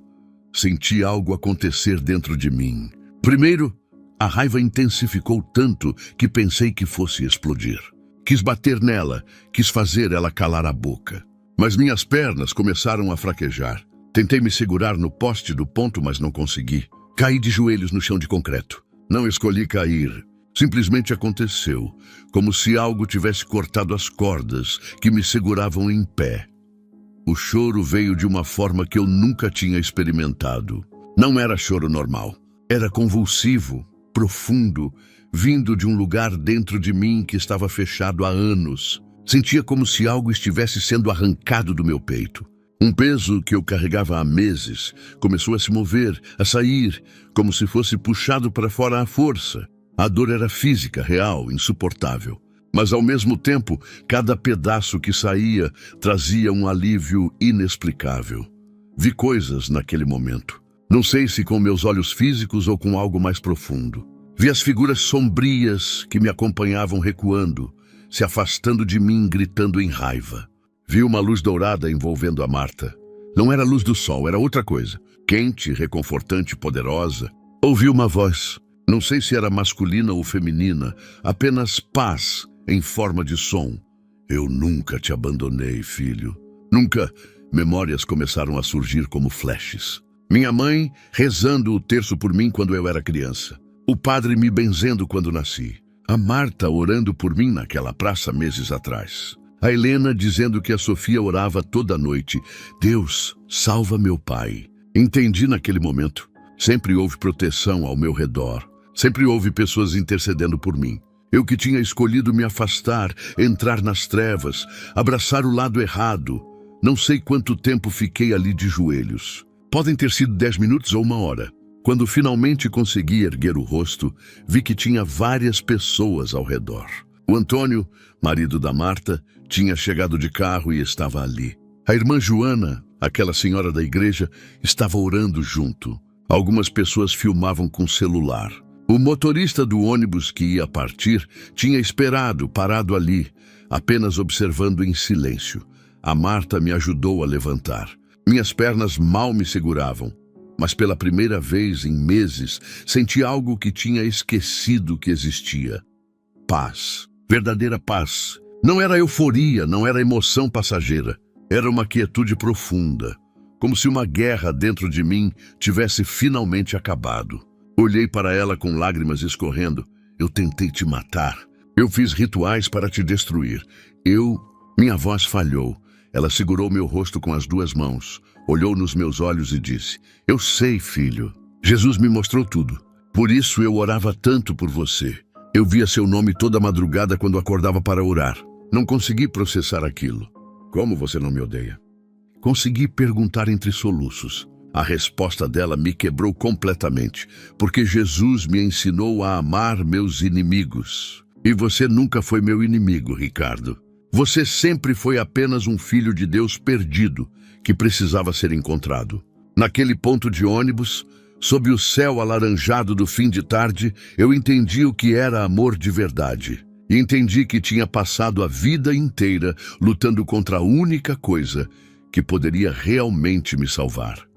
Senti algo acontecer dentro de mim. Primeiro, a raiva intensificou tanto que pensei que fosse explodir. Quis bater nela, quis fazer ela calar a boca. Mas minhas pernas começaram a fraquejar. Tentei me segurar no poste do ponto, mas não consegui. Caí de joelhos no chão de concreto. Não escolhi cair. Simplesmente aconteceu, como se algo tivesse cortado as cordas que me seguravam em pé. O choro veio de uma forma que eu nunca tinha experimentado. Não era choro normal. Era convulsivo, profundo, vindo de um lugar dentro de mim que estava fechado há anos. Sentia como se algo estivesse sendo arrancado do meu peito. Um peso que eu carregava há meses começou a se mover, a sair, como se fosse puxado para fora à força. A dor era física, real, insuportável. Mas, ao mesmo tempo, cada pedaço que saía trazia um alívio inexplicável. Vi coisas naquele momento. Não sei se com meus olhos físicos ou com algo mais profundo. Vi as figuras sombrias que me acompanhavam recuando, se afastando de mim, gritando em raiva. Vi uma luz dourada envolvendo a Marta. Não era a luz do sol, era outra coisa. Quente, reconfortante, poderosa. Ouvi uma voz. Não sei se era masculina ou feminina, apenas paz em forma de som. Eu nunca te abandonei, filho. Nunca. Memórias começaram a surgir como flashes. Minha mãe rezando o terço por mim quando eu era criança. O padre me benzendo quando nasci. A Marta orando por mim naquela praça meses atrás. A Helena dizendo que a Sofia orava toda noite. Deus, salva meu pai. Entendi naquele momento. Sempre houve proteção ao meu redor. Sempre houve pessoas intercedendo por mim. Eu que tinha escolhido me afastar, entrar nas trevas, abraçar o lado errado. Não sei quanto tempo fiquei ali de joelhos. Podem ter sido 10 minutos ou 1 hora. Quando finalmente consegui erguer o rosto, vi que tinha várias pessoas ao redor. O Antônio, marido da Marta, tinha chegado de carro e estava ali. A irmã Joana, aquela senhora da igreja, estava orando junto. Algumas pessoas filmavam com celular. O motorista do ônibus que ia partir tinha esperado, parado ali, apenas observando em silêncio. A Marta me ajudou a levantar. Minhas pernas mal me seguravam, mas pela primeira vez em meses senti algo que tinha esquecido que existia. Paz. Verdadeira paz. Não era euforia, não era emoção passageira. Era uma quietude profunda, como se uma guerra dentro de mim tivesse finalmente acabado. Olhei para ela com lágrimas escorrendo. Eu tentei te matar. Eu fiz rituais para te destruir. Minha voz falhou. Ela segurou meu rosto com as 2 mãos, olhou nos meus olhos e disse: Eu sei, filho. Jesus me mostrou tudo. Por isso eu orava tanto por você. Eu via seu nome toda madrugada quando acordava para orar. Não consegui processar aquilo. Como você não me odeia? Consegui perguntar entre soluços. A resposta dela me quebrou completamente, porque Jesus me ensinou a amar meus inimigos. E você nunca foi meu inimigo, Ricardo. Você sempre foi apenas um filho de Deus perdido, que precisava ser encontrado. Naquele ponto de ônibus, sob o céu alaranjado do fim de tarde, eu entendi o que era amor de verdade. E entendi que tinha passado a vida inteira lutando contra a única coisa que poderia realmente me salvar.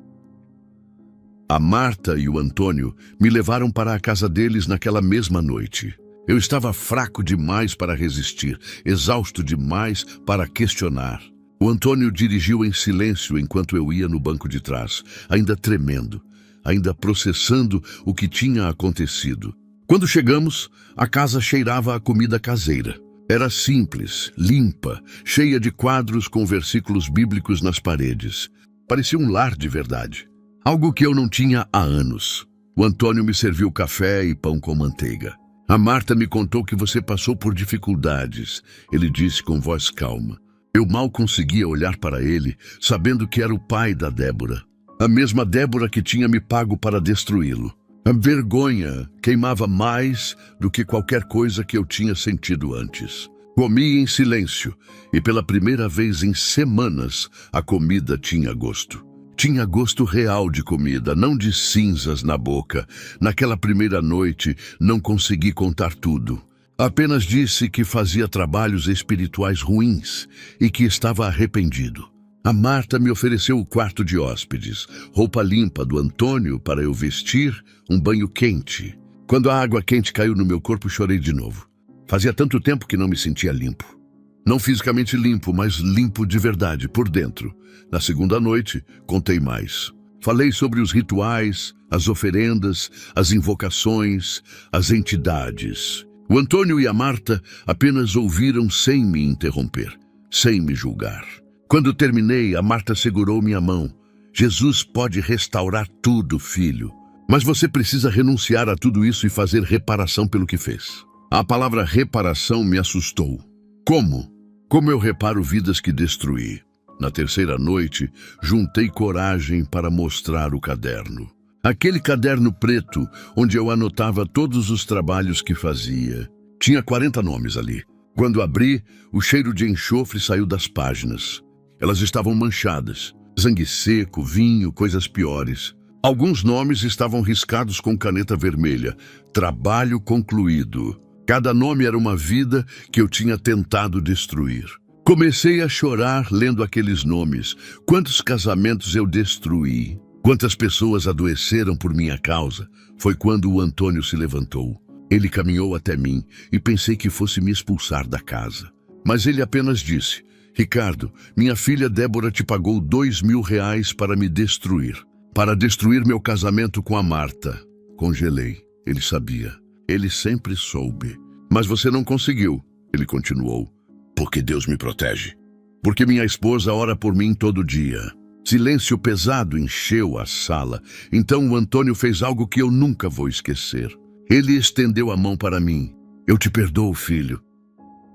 A Marta e o Antônio me levaram para a casa deles naquela mesma noite. Eu estava fraco demais para resistir, exausto demais para questionar. O Antônio dirigiu em silêncio enquanto eu ia no banco de trás, ainda tremendo, ainda processando o que tinha acontecido. Quando chegamos, a casa cheirava a comida caseira. Era simples, limpa, cheia de quadros com versículos bíblicos nas paredes. Parecia um lar de verdade. Algo que eu não tinha há anos. O Antônio me serviu café e pão com manteiga. A Marta me contou que você passou por dificuldades, ele disse com voz calma. Eu mal conseguia olhar para ele, sabendo que era o pai da Débora. A mesma Débora que tinha me pago para destruí-lo. A vergonha queimava mais do que qualquer coisa que eu tinha sentido antes. Comi em silêncio e pela primeira vez em semanas a comida tinha gosto. Tinha gosto real de comida, não de cinzas na boca. Naquela primeira noite não consegui contar tudo. Apenas disse que fazia trabalhos espirituais ruins e que estava arrependido. A Marta me ofereceu o quarto de hóspedes, roupa limpa do Antônio para eu vestir, um banho quente. Quando a água quente caiu no meu corpo, chorei de novo. Fazia tanto tempo que não me sentia limpo. Não fisicamente limpo, mas limpo de verdade, por dentro. Na segunda noite, contei mais. Falei sobre os rituais, as oferendas, as invocações, as entidades. O Antônio e a Marta apenas ouviram sem me interromper, sem me julgar. Quando terminei, a Marta segurou minha mão. Jesus pode restaurar tudo, filho. Mas você precisa renunciar a tudo isso e fazer reparação pelo que fez. A palavra reparação me assustou. Como? Como eu reparo vidas que destruí? Na terceira noite, juntei coragem para mostrar o caderno. Aquele caderno preto, onde eu anotava todos os trabalhos que fazia. Tinha 40 nomes ali. Quando abri, o cheiro de enxofre saiu das páginas. Elas estavam manchadas. Sangue seco, vinho, coisas piores. Alguns nomes estavam riscados com caneta vermelha. Trabalho concluído. Cada nome era uma vida que eu tinha tentado destruir. Comecei a chorar lendo aqueles nomes. Quantos casamentos eu destruí? Quantas pessoas adoeceram por minha causa? Foi quando o Antônio se levantou. Ele caminhou até mim e pensei que fosse me expulsar da casa. Mas ele apenas disse: Ricardo, minha filha Débora te pagou R$2.000 para me destruir. Para destruir meu casamento com a Marta. Congelei. Ele sabia. Ele sempre soube. Mas você não conseguiu, ele continuou. Porque Deus me protege. Porque minha esposa ora por mim todo dia. Silêncio pesado encheu a sala. Então o Antônio fez algo que eu nunca vou esquecer. Ele estendeu a mão para mim. Eu te perdoo, filho.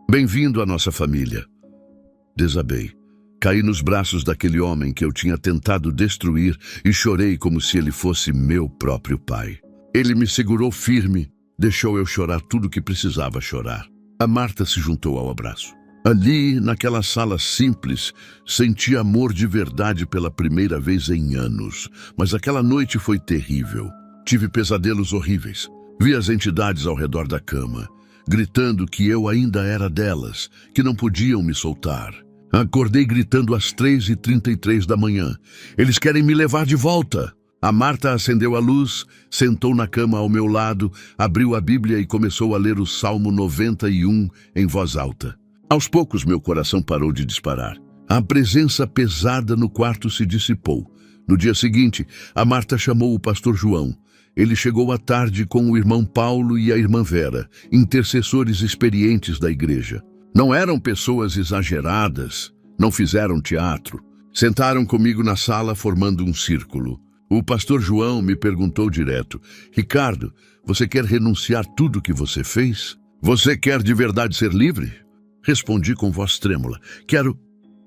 Bem-vindo à nossa família. Desabei. Caí nos braços daquele homem que eu tinha tentado destruir e chorei como se ele fosse meu próprio pai. Ele me segurou firme, deixou eu chorar tudo o que precisava chorar. A Marta se juntou ao abraço. Ali, naquela sala simples, senti amor de verdade pela primeira vez em anos. Mas aquela noite foi terrível. Tive pesadelos horríveis. Vi as entidades ao redor da cama, gritando que eu ainda era delas, que não podiam me soltar. Acordei gritando às 3h33 da manhã. Eles querem me levar de volta. A Marta acendeu a luz, sentou na cama ao meu lado, abriu a Bíblia e começou a ler o Salmo 91 em voz alta. Aos poucos meu coração parou de disparar. A presença pesada no quarto se dissipou. No dia seguinte, a Marta chamou o pastor João. Ele chegou à tarde com o irmão Paulo e a irmã Vera, intercessores experientes da igreja. Não eram pessoas exageradas, não fizeram teatro. Sentaram comigo na sala formando um círculo. O pastor João me perguntou direto: Ricardo, você quer renunciar tudo que você fez? Você quer de verdade ser livre? Respondi com voz trêmula: quero,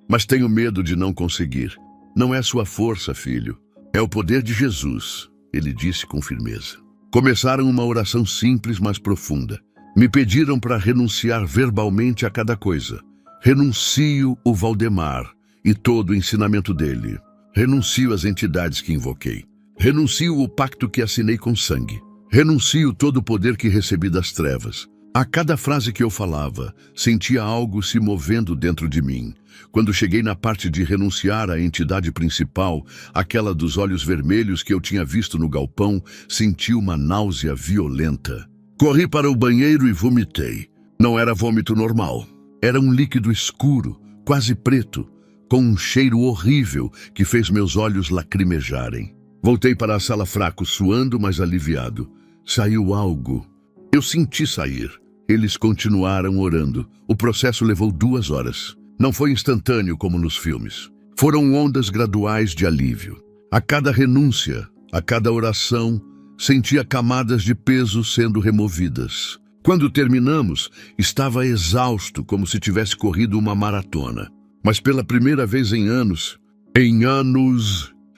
mas tenho medo de não conseguir. Não é sua força, filho. É o poder de Jesus, ele disse com firmeza. Começaram uma oração simples, mas profunda. Me pediram para renunciar verbalmente a cada coisa. Renuncio o Valdemar e todo o ensinamento dele. Renuncio as entidades que invoquei. Renuncio o pacto que assinei com sangue. Renuncio todo o poder que recebi das trevas. A cada frase que eu falava, sentia algo se movendo dentro de mim. Quando cheguei na parte de renunciar à entidade principal, aquela dos olhos vermelhos que eu tinha visto no galpão, senti uma náusea violenta. Corri para o banheiro e vomitei. Não era vômito normal. Era um líquido escuro, quase preto, com um cheiro horrível que fez meus olhos lacrimejarem. Voltei para a sala fraco, suando, mas aliviado. Saiu algo. Eu senti sair. Eles continuaram orando. O processo levou 2 horas. Não foi instantâneo como nos filmes. Foram ondas graduais de alívio. A cada renúncia, a cada oração, sentia camadas de peso sendo removidas. Quando terminamos, estava exausto, como se tivesse corrido uma maratona. Mas pela primeira vez em anos,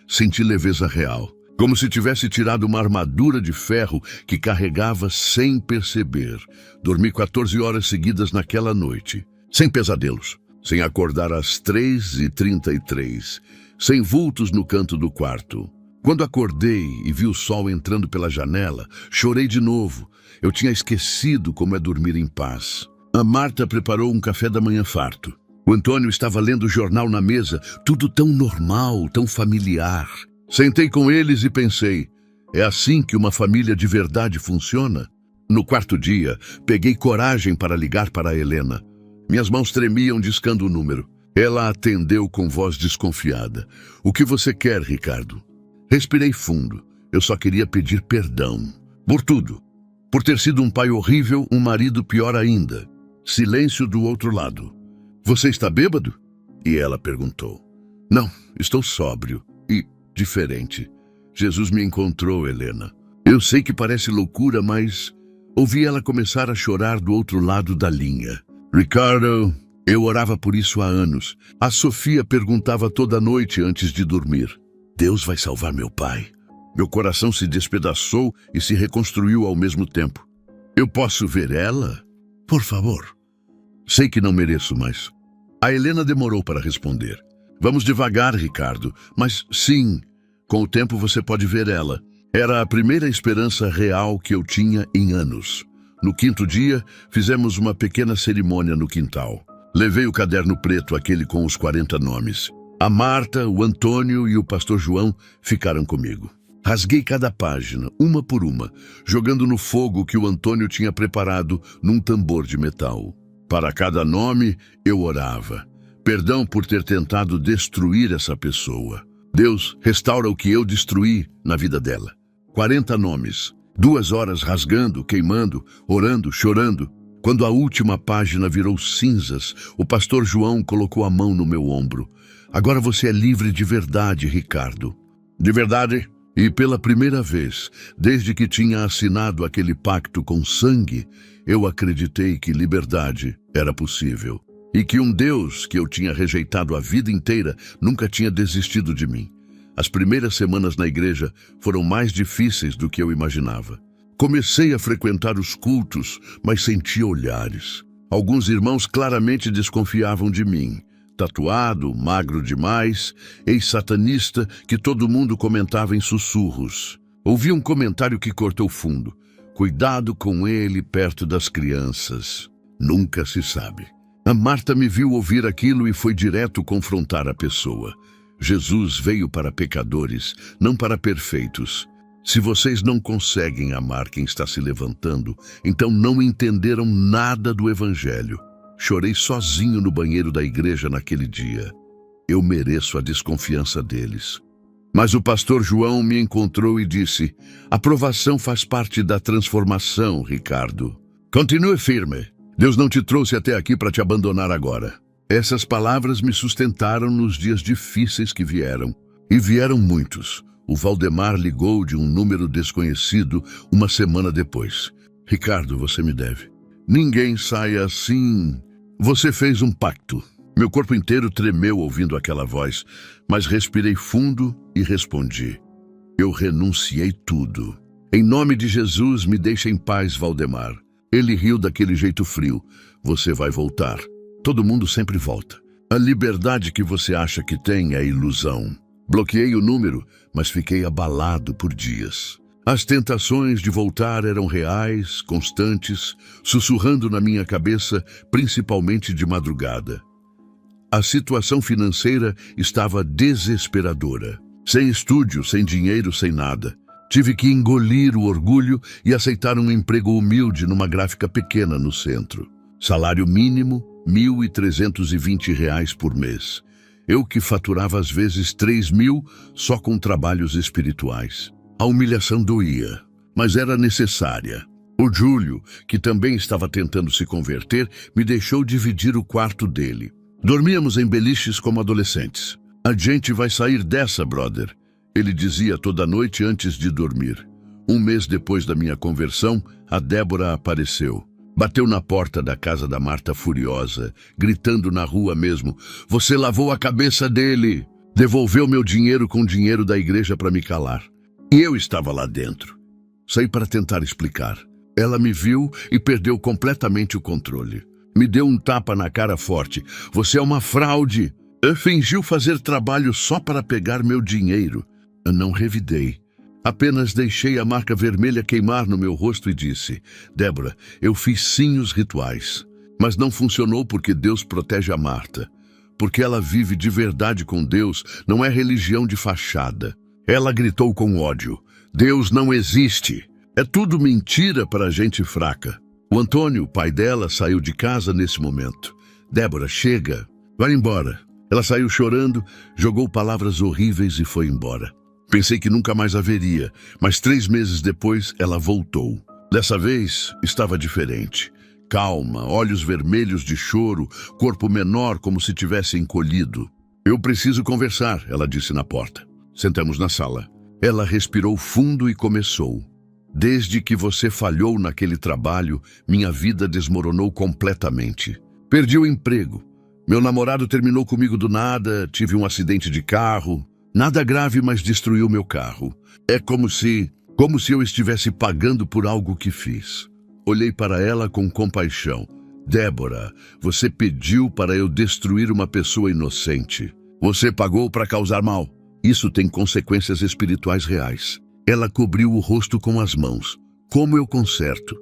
senti leveza real. Como se tivesse tirado uma armadura de ferro que carregava sem perceber. Dormi 14 horas seguidas naquela noite, sem pesadelos, sem acordar às 3h33, sem vultos no canto do quarto. Quando acordei e vi o sol entrando pela janela, chorei de novo. Eu tinha esquecido como é dormir em paz. A Marta preparou um café da manhã farto. O Antônio estava lendo o jornal na mesa, tudo tão normal, tão familiar. Sentei com eles e pensei, é assim que uma família de verdade funciona? No 4º dia, peguei coragem para ligar para a Helena. Minhas mãos tremiam discando o número. Ela atendeu com voz desconfiada. O que você quer, Ricardo? Respirei fundo. Eu só queria pedir perdão. Por tudo. Por ter sido um pai horrível, um marido pior ainda. Silêncio do outro lado. Você está bêbado? E ela perguntou. Não, estou sóbrio. E diferente. Jesus me encontrou, Helena. Eu sei que parece loucura, mas ouvi ela começar a chorar do outro lado da linha. Ricardo, eu orava por isso há anos. A Sofia perguntava toda noite antes de dormir. Deus vai salvar meu pai? Meu coração se despedaçou e se reconstruiu ao mesmo tempo. Eu posso ver ela? Por favor. Sei que não mereço, mas... A Helena demorou para responder. Vamos devagar, Ricardo. Mas sim, com o tempo você pode ver ela. Era a primeira esperança real que eu tinha em anos. No 5º dia, fizemos uma pequena cerimônia no quintal. Levei o caderno preto, aquele com os 40 nomes. A Marta, o Antônio e o pastor João ficaram comigo. Rasguei cada página, uma por uma, jogando no fogo que o Antônio tinha preparado num tambor de metal. Para cada nome, eu orava. Perdão por ter tentado destruir essa pessoa. Deus, restaura o que eu destruí na vida dela. 40 nomes. 2 horas rasgando, queimando, orando, chorando. Quando a última página virou cinzas, o pastor João colocou a mão no meu ombro. Agora você é livre de verdade, Ricardo. De verdade? E pela primeira vez, desde que tinha assinado aquele pacto com sangue, eu acreditei que liberdade era possível. E que um Deus que eu tinha rejeitado a vida inteira nunca tinha desistido de mim. As primeiras semanas na igreja foram mais difíceis do que eu imaginava. Comecei a frequentar os cultos, mas sentia olhares. Alguns irmãos claramente desconfiavam de mim. Tatuado, magro demais, ex-satanista que todo mundo comentava em sussurros. Ouvi um comentário que cortou fundo. Cuidado com ele perto das crianças. Nunca se sabe. A Marta me viu ouvir aquilo e foi direto confrontar a pessoa. Jesus veio para pecadores, não para perfeitos. Se vocês não conseguem amar quem está se levantando, então não entenderam nada do Evangelho. Chorei sozinho no banheiro da igreja naquele dia. Eu mereço a desconfiança deles. Mas o pastor João me encontrou e disse, a provação faz parte da transformação, Ricardo. Continue firme. Deus não te trouxe até aqui para te abandonar agora. Essas palavras me sustentaram nos dias difíceis que vieram. E vieram muitos. O Valdemar ligou de um número desconhecido uma semana depois. Ricardo, você me deve. Ninguém sai assim. Você fez um pacto. Meu corpo inteiro tremeu ouvindo aquela voz, mas respirei fundo e respondi. Eu renunciei tudo. Em nome de Jesus, me deixe em paz, Valdemar. Ele riu daquele jeito frio. Você vai voltar. Todo mundo sempre volta. A liberdade que você acha que tem é ilusão. Bloqueei o número, mas fiquei abalado por dias. As tentações de voltar eram reais, constantes, sussurrando na minha cabeça, principalmente de madrugada. A situação financeira estava desesperadora. Sem estúdio, sem dinheiro, sem nada. Tive que engolir o orgulho e aceitar um emprego humilde numa gráfica pequena no centro. Salário mínimo, R$ 1.320 por mês. Eu que faturava às vezes 3.000 só com trabalhos espirituais. A humilhação doía, mas era necessária. O Júlio, que também estava tentando se converter, me deixou dividir o quarto dele. Dormíamos em beliches como adolescentes. A gente vai sair dessa, brother, ele dizia toda noite antes de dormir. Um mês depois da minha conversão, a Débora apareceu. Bateu na porta da casa da Marta furiosa, gritando na rua mesmo: "Você lavou a cabeça dele!" Devolveu meu dinheiro com dinheiro da igreja para me calar. E eu estava lá dentro. Saí para tentar explicar. Ela me viu e perdeu completamente o controle. Me deu um tapa na cara forte. "Você é uma fraude!" Fingiu fazer trabalho só para pegar meu dinheiro. Eu não revidei. Apenas deixei a marca vermelha queimar no meu rosto e disse: "Débora, eu fiz sim os rituais. Mas não funcionou porque Deus protege a Marta. Porque ela vive de verdade com Deus, não é religião de fachada." Ela gritou com ódio: "Deus não existe. É tudo mentira para gente fraca." O Antônio, pai dela, saiu de casa nesse momento. "Débora, chega. Vai embora." Ela saiu chorando, jogou palavras horríveis e foi embora. Pensei que nunca mais a veria, mas 3 meses depois ela voltou. Dessa vez estava diferente. Calma, olhos vermelhos de choro, corpo menor como se tivesse encolhido. "Eu preciso conversar", ela disse na porta. Sentamos na sala. Ela respirou fundo e começou: "Desde que você falhou naquele trabalho, minha vida desmoronou completamente. Perdi o emprego. Meu namorado terminou comigo do nada, tive um acidente de carro. Nada grave, mas destruiu meu carro. É como se eu estivesse pagando por algo que fiz." Olhei para ela com compaixão. "Débora, você pediu para eu destruir uma pessoa inocente. Você pagou para causar mal. Isso tem consequências espirituais reais." Ela cobriu o rosto com as mãos. "Como eu conserto?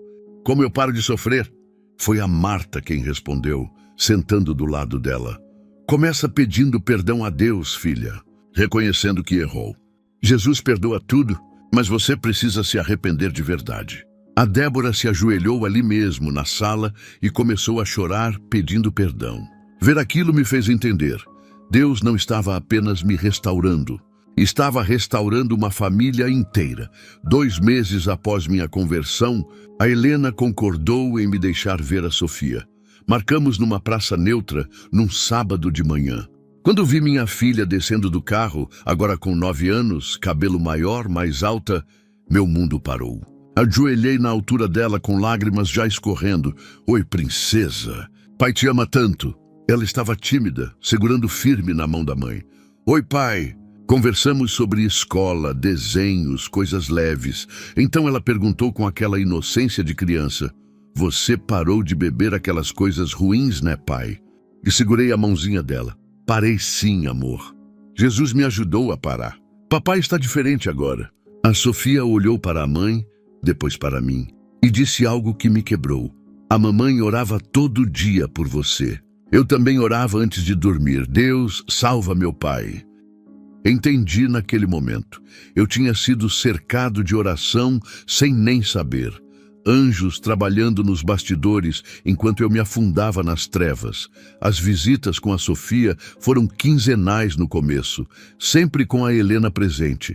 Como eu paro de sofrer?" Foi a Marta quem respondeu, sentando do lado dela. "Começa pedindo perdão a Deus, filha, reconhecendo que errou. Jesus perdoa tudo, mas você precisa se arrepender de verdade." A Débora se ajoelhou ali mesmo, na sala, e começou a chorar, pedindo perdão. Ver aquilo me fez entender. Deus não estava apenas me restaurando. Estava restaurando uma família inteira. 2 meses após minha conversão, a Helena concordou em me deixar ver a Sofia. Marcamos numa praça neutra, num sábado de manhã. Quando vi minha filha descendo do carro, agora com 9 anos, cabelo maior, mais alta, meu mundo parou. Ajoelhei na altura dela com lágrimas já escorrendo. "Oi, princesa. Pai te ama tanto." Ela estava tímida, segurando firme na mão da mãe. "Oi, pai." Conversamos sobre escola, desenhos, coisas leves. Então ela perguntou com aquela inocência de criança: "Você parou de beber aquelas coisas ruins, né, pai?" E segurei a mãozinha dela. "Parei sim, amor. Jesus me ajudou a parar. Papai está diferente agora." A Sofia olhou para a mãe, depois para mim, e disse algo que me quebrou. "A mamãe orava todo dia por você. Eu também orava antes de dormir. Deus, salva meu pai." Entendi naquele momento. Eu tinha sido cercado de oração sem nem saber. Anjos trabalhando nos bastidores enquanto eu me afundava nas trevas. As visitas com a Sofia foram quinzenais no começo, sempre com a Helena presente.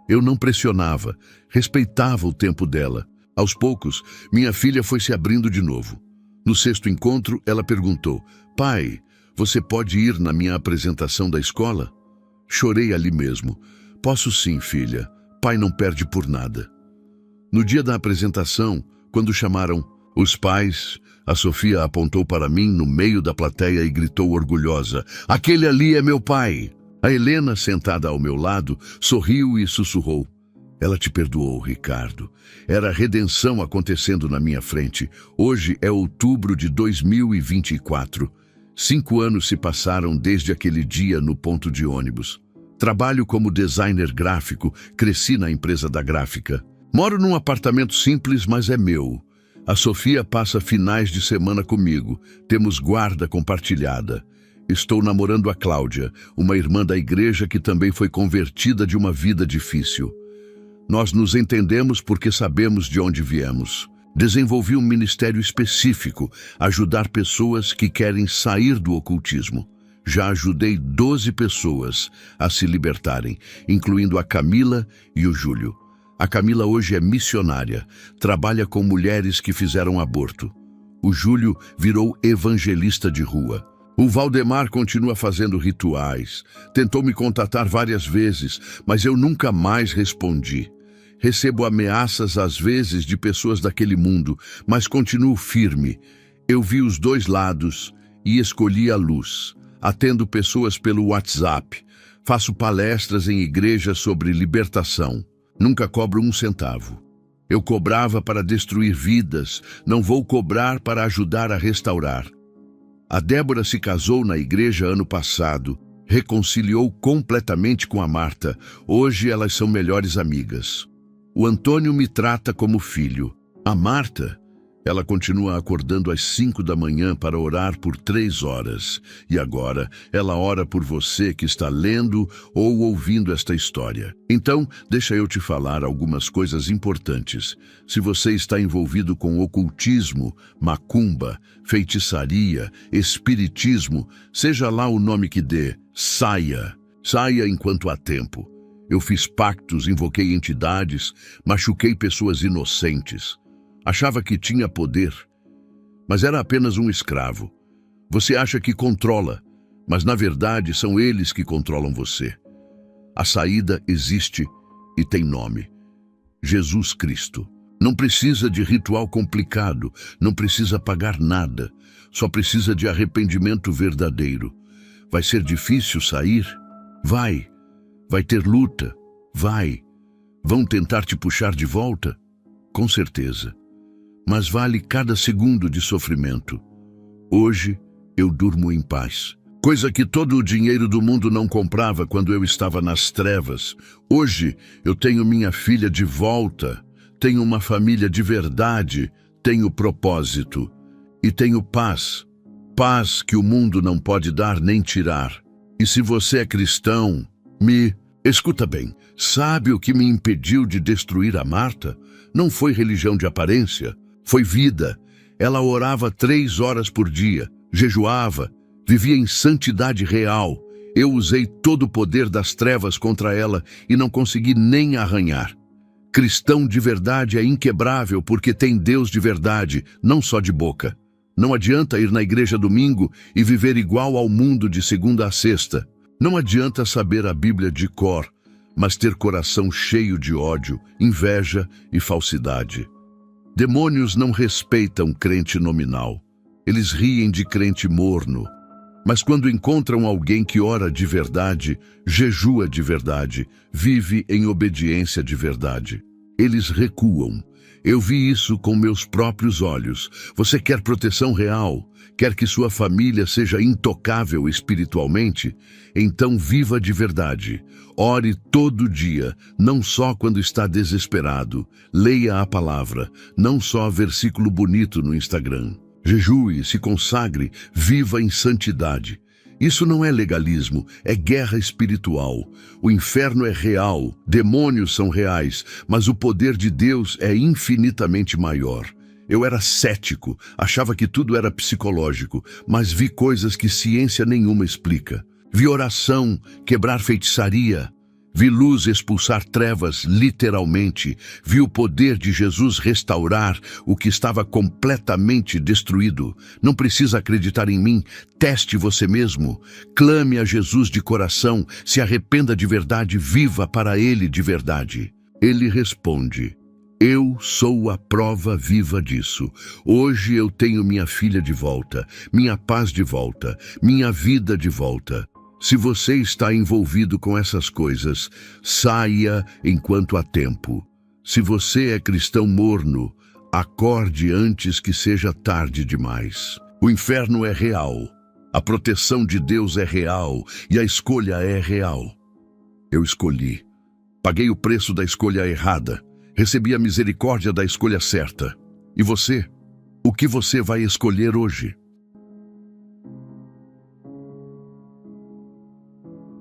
Eu não pressionava, respeitava o tempo dela. Aos poucos, minha filha foi se abrindo de novo. No 6º encontro, ela perguntou: "Pai, você pode ir na minha apresentação da escola?" Chorei ali mesmo. "Posso sim, filha. Pai não perde por nada." No dia da apresentação, quando chamaram os pais, a Sofia apontou para mim no meio da plateia e gritou orgulhosa: "Aquele ali é meu pai." A Helena, sentada ao meu lado, sorriu e sussurrou: "Ela te perdoou, Ricardo. Era a redenção acontecendo na minha frente. Hoje é outubro de 2024. 5 anos se passaram desde aquele dia no ponto de ônibus. Trabalho como designer gráfico, cresci na empresa da gráfica. Moro num apartamento simples, mas é meu. A Sofia passa finais de semana comigo. Temos guarda compartilhada. Estou namorando a Cláudia, uma irmã da igreja que também foi convertida de uma vida difícil. Nós nos entendemos porque sabemos de onde viemos. Desenvolvi um ministério específico, ajudar pessoas que querem sair do ocultismo. Já ajudei 12 pessoas a se libertarem, incluindo a Camila e o Júlio. A Camila hoje é missionária, trabalha com mulheres que fizeram aborto. O Júlio virou evangelista de rua. O Valdemar continua fazendo rituais. Tentou me contatar várias vezes, mas eu nunca mais respondi. Recebo ameaças às vezes de pessoas daquele mundo, mas continuo firme. Eu vi os dois lados e escolhi a luz. Atendo pessoas pelo WhatsApp. Faço palestras em igrejas sobre libertação. Nunca cobro um centavo. Eu cobrava para destruir vidas, não vou cobrar para ajudar a restaurar. A Débora se casou na igreja ano passado, reconciliou completamente com a Marta. Hoje elas são melhores amigas. O Antônio me trata como filho. A Marta, ela continua acordando às 5 da manhã para orar por 3 horas. E agora, ela ora por você que está lendo ou ouvindo esta história. Então, deixa eu te falar algumas coisas importantes. Se você está envolvido com ocultismo, macumba, feitiçaria, espiritismo, seja lá o nome que dê, saia. Saia enquanto há tempo. Eu fiz pactos, invoquei entidades, machuquei pessoas inocentes. Achava que tinha poder, mas era apenas um escravo. Você acha que controla, mas na verdade são eles que controlam você. A saída existe e tem nome: Jesus Cristo. Não precisa de ritual complicado, não precisa pagar nada, só precisa de arrependimento verdadeiro. Vai ser difícil sair? Vai. Vai ter luta? Vai. Vão tentar te puxar de volta? Com certeza. Mas vale cada segundo de sofrimento. Hoje eu durmo em paz. Coisa que todo o dinheiro do mundo não comprava quando eu estava nas trevas. Hoje eu tenho minha filha de volta, tenho uma família de verdade, tenho propósito e tenho paz. Paz que o mundo não pode dar nem tirar. E se você é cristão, escuta bem, sabe o que me impediu de destruir a Marta? Não foi religião de aparência. Foi vida. Ela orava 3 horas por dia, jejuava, vivia em santidade real. Eu usei todo o poder das trevas contra ela e não consegui nem arranhar. Cristão de verdade é inquebrável porque tem Deus de verdade, não só de boca. Não adianta ir na igreja domingo e viver igual ao mundo de segunda a sexta. Não adianta saber a Bíblia de cor, mas ter coração cheio de ódio, inveja e falsidade. Demônios não respeitam crente nominal. Eles riem de crente morno. Mas quando encontram alguém que ora de verdade, jejua de verdade, vive em obediência de verdade, eles recuam. Eu vi isso com meus próprios olhos. Você quer proteção real? Quer que sua família seja intocável espiritualmente? Então viva de verdade. Ore todo dia, não só quando está desesperado. Leia a palavra, não só versículo bonito no Instagram. Jejue, se consagre, viva em santidade. Isso não é legalismo, é guerra espiritual. O inferno é real, demônios são reais, mas o poder de Deus é infinitamente maior. Eu era cético, achava que tudo era psicológico, mas vi coisas que ciência nenhuma explica. Vi oração quebrar feitiçaria. Vi luz expulsar trevas, literalmente. Vi o poder de Jesus restaurar o que estava completamente destruído. Não precisa acreditar em mim, teste você mesmo. Clame a Jesus de coração, se arrependa de verdade, viva para Ele de verdade. Ele responde: eu sou a prova viva disso. Hoje eu tenho minha filha de volta, minha paz de volta, minha vida de volta. Se você está envolvido com essas coisas, saia enquanto há tempo. Se você é cristão morno, acorde antes que seja tarde demais. O inferno é real, a proteção de Deus é real e a escolha é real. Eu escolhi. Paguei o preço da escolha errada. Recebi a misericórdia da escolha certa. E você? O que você vai escolher hoje?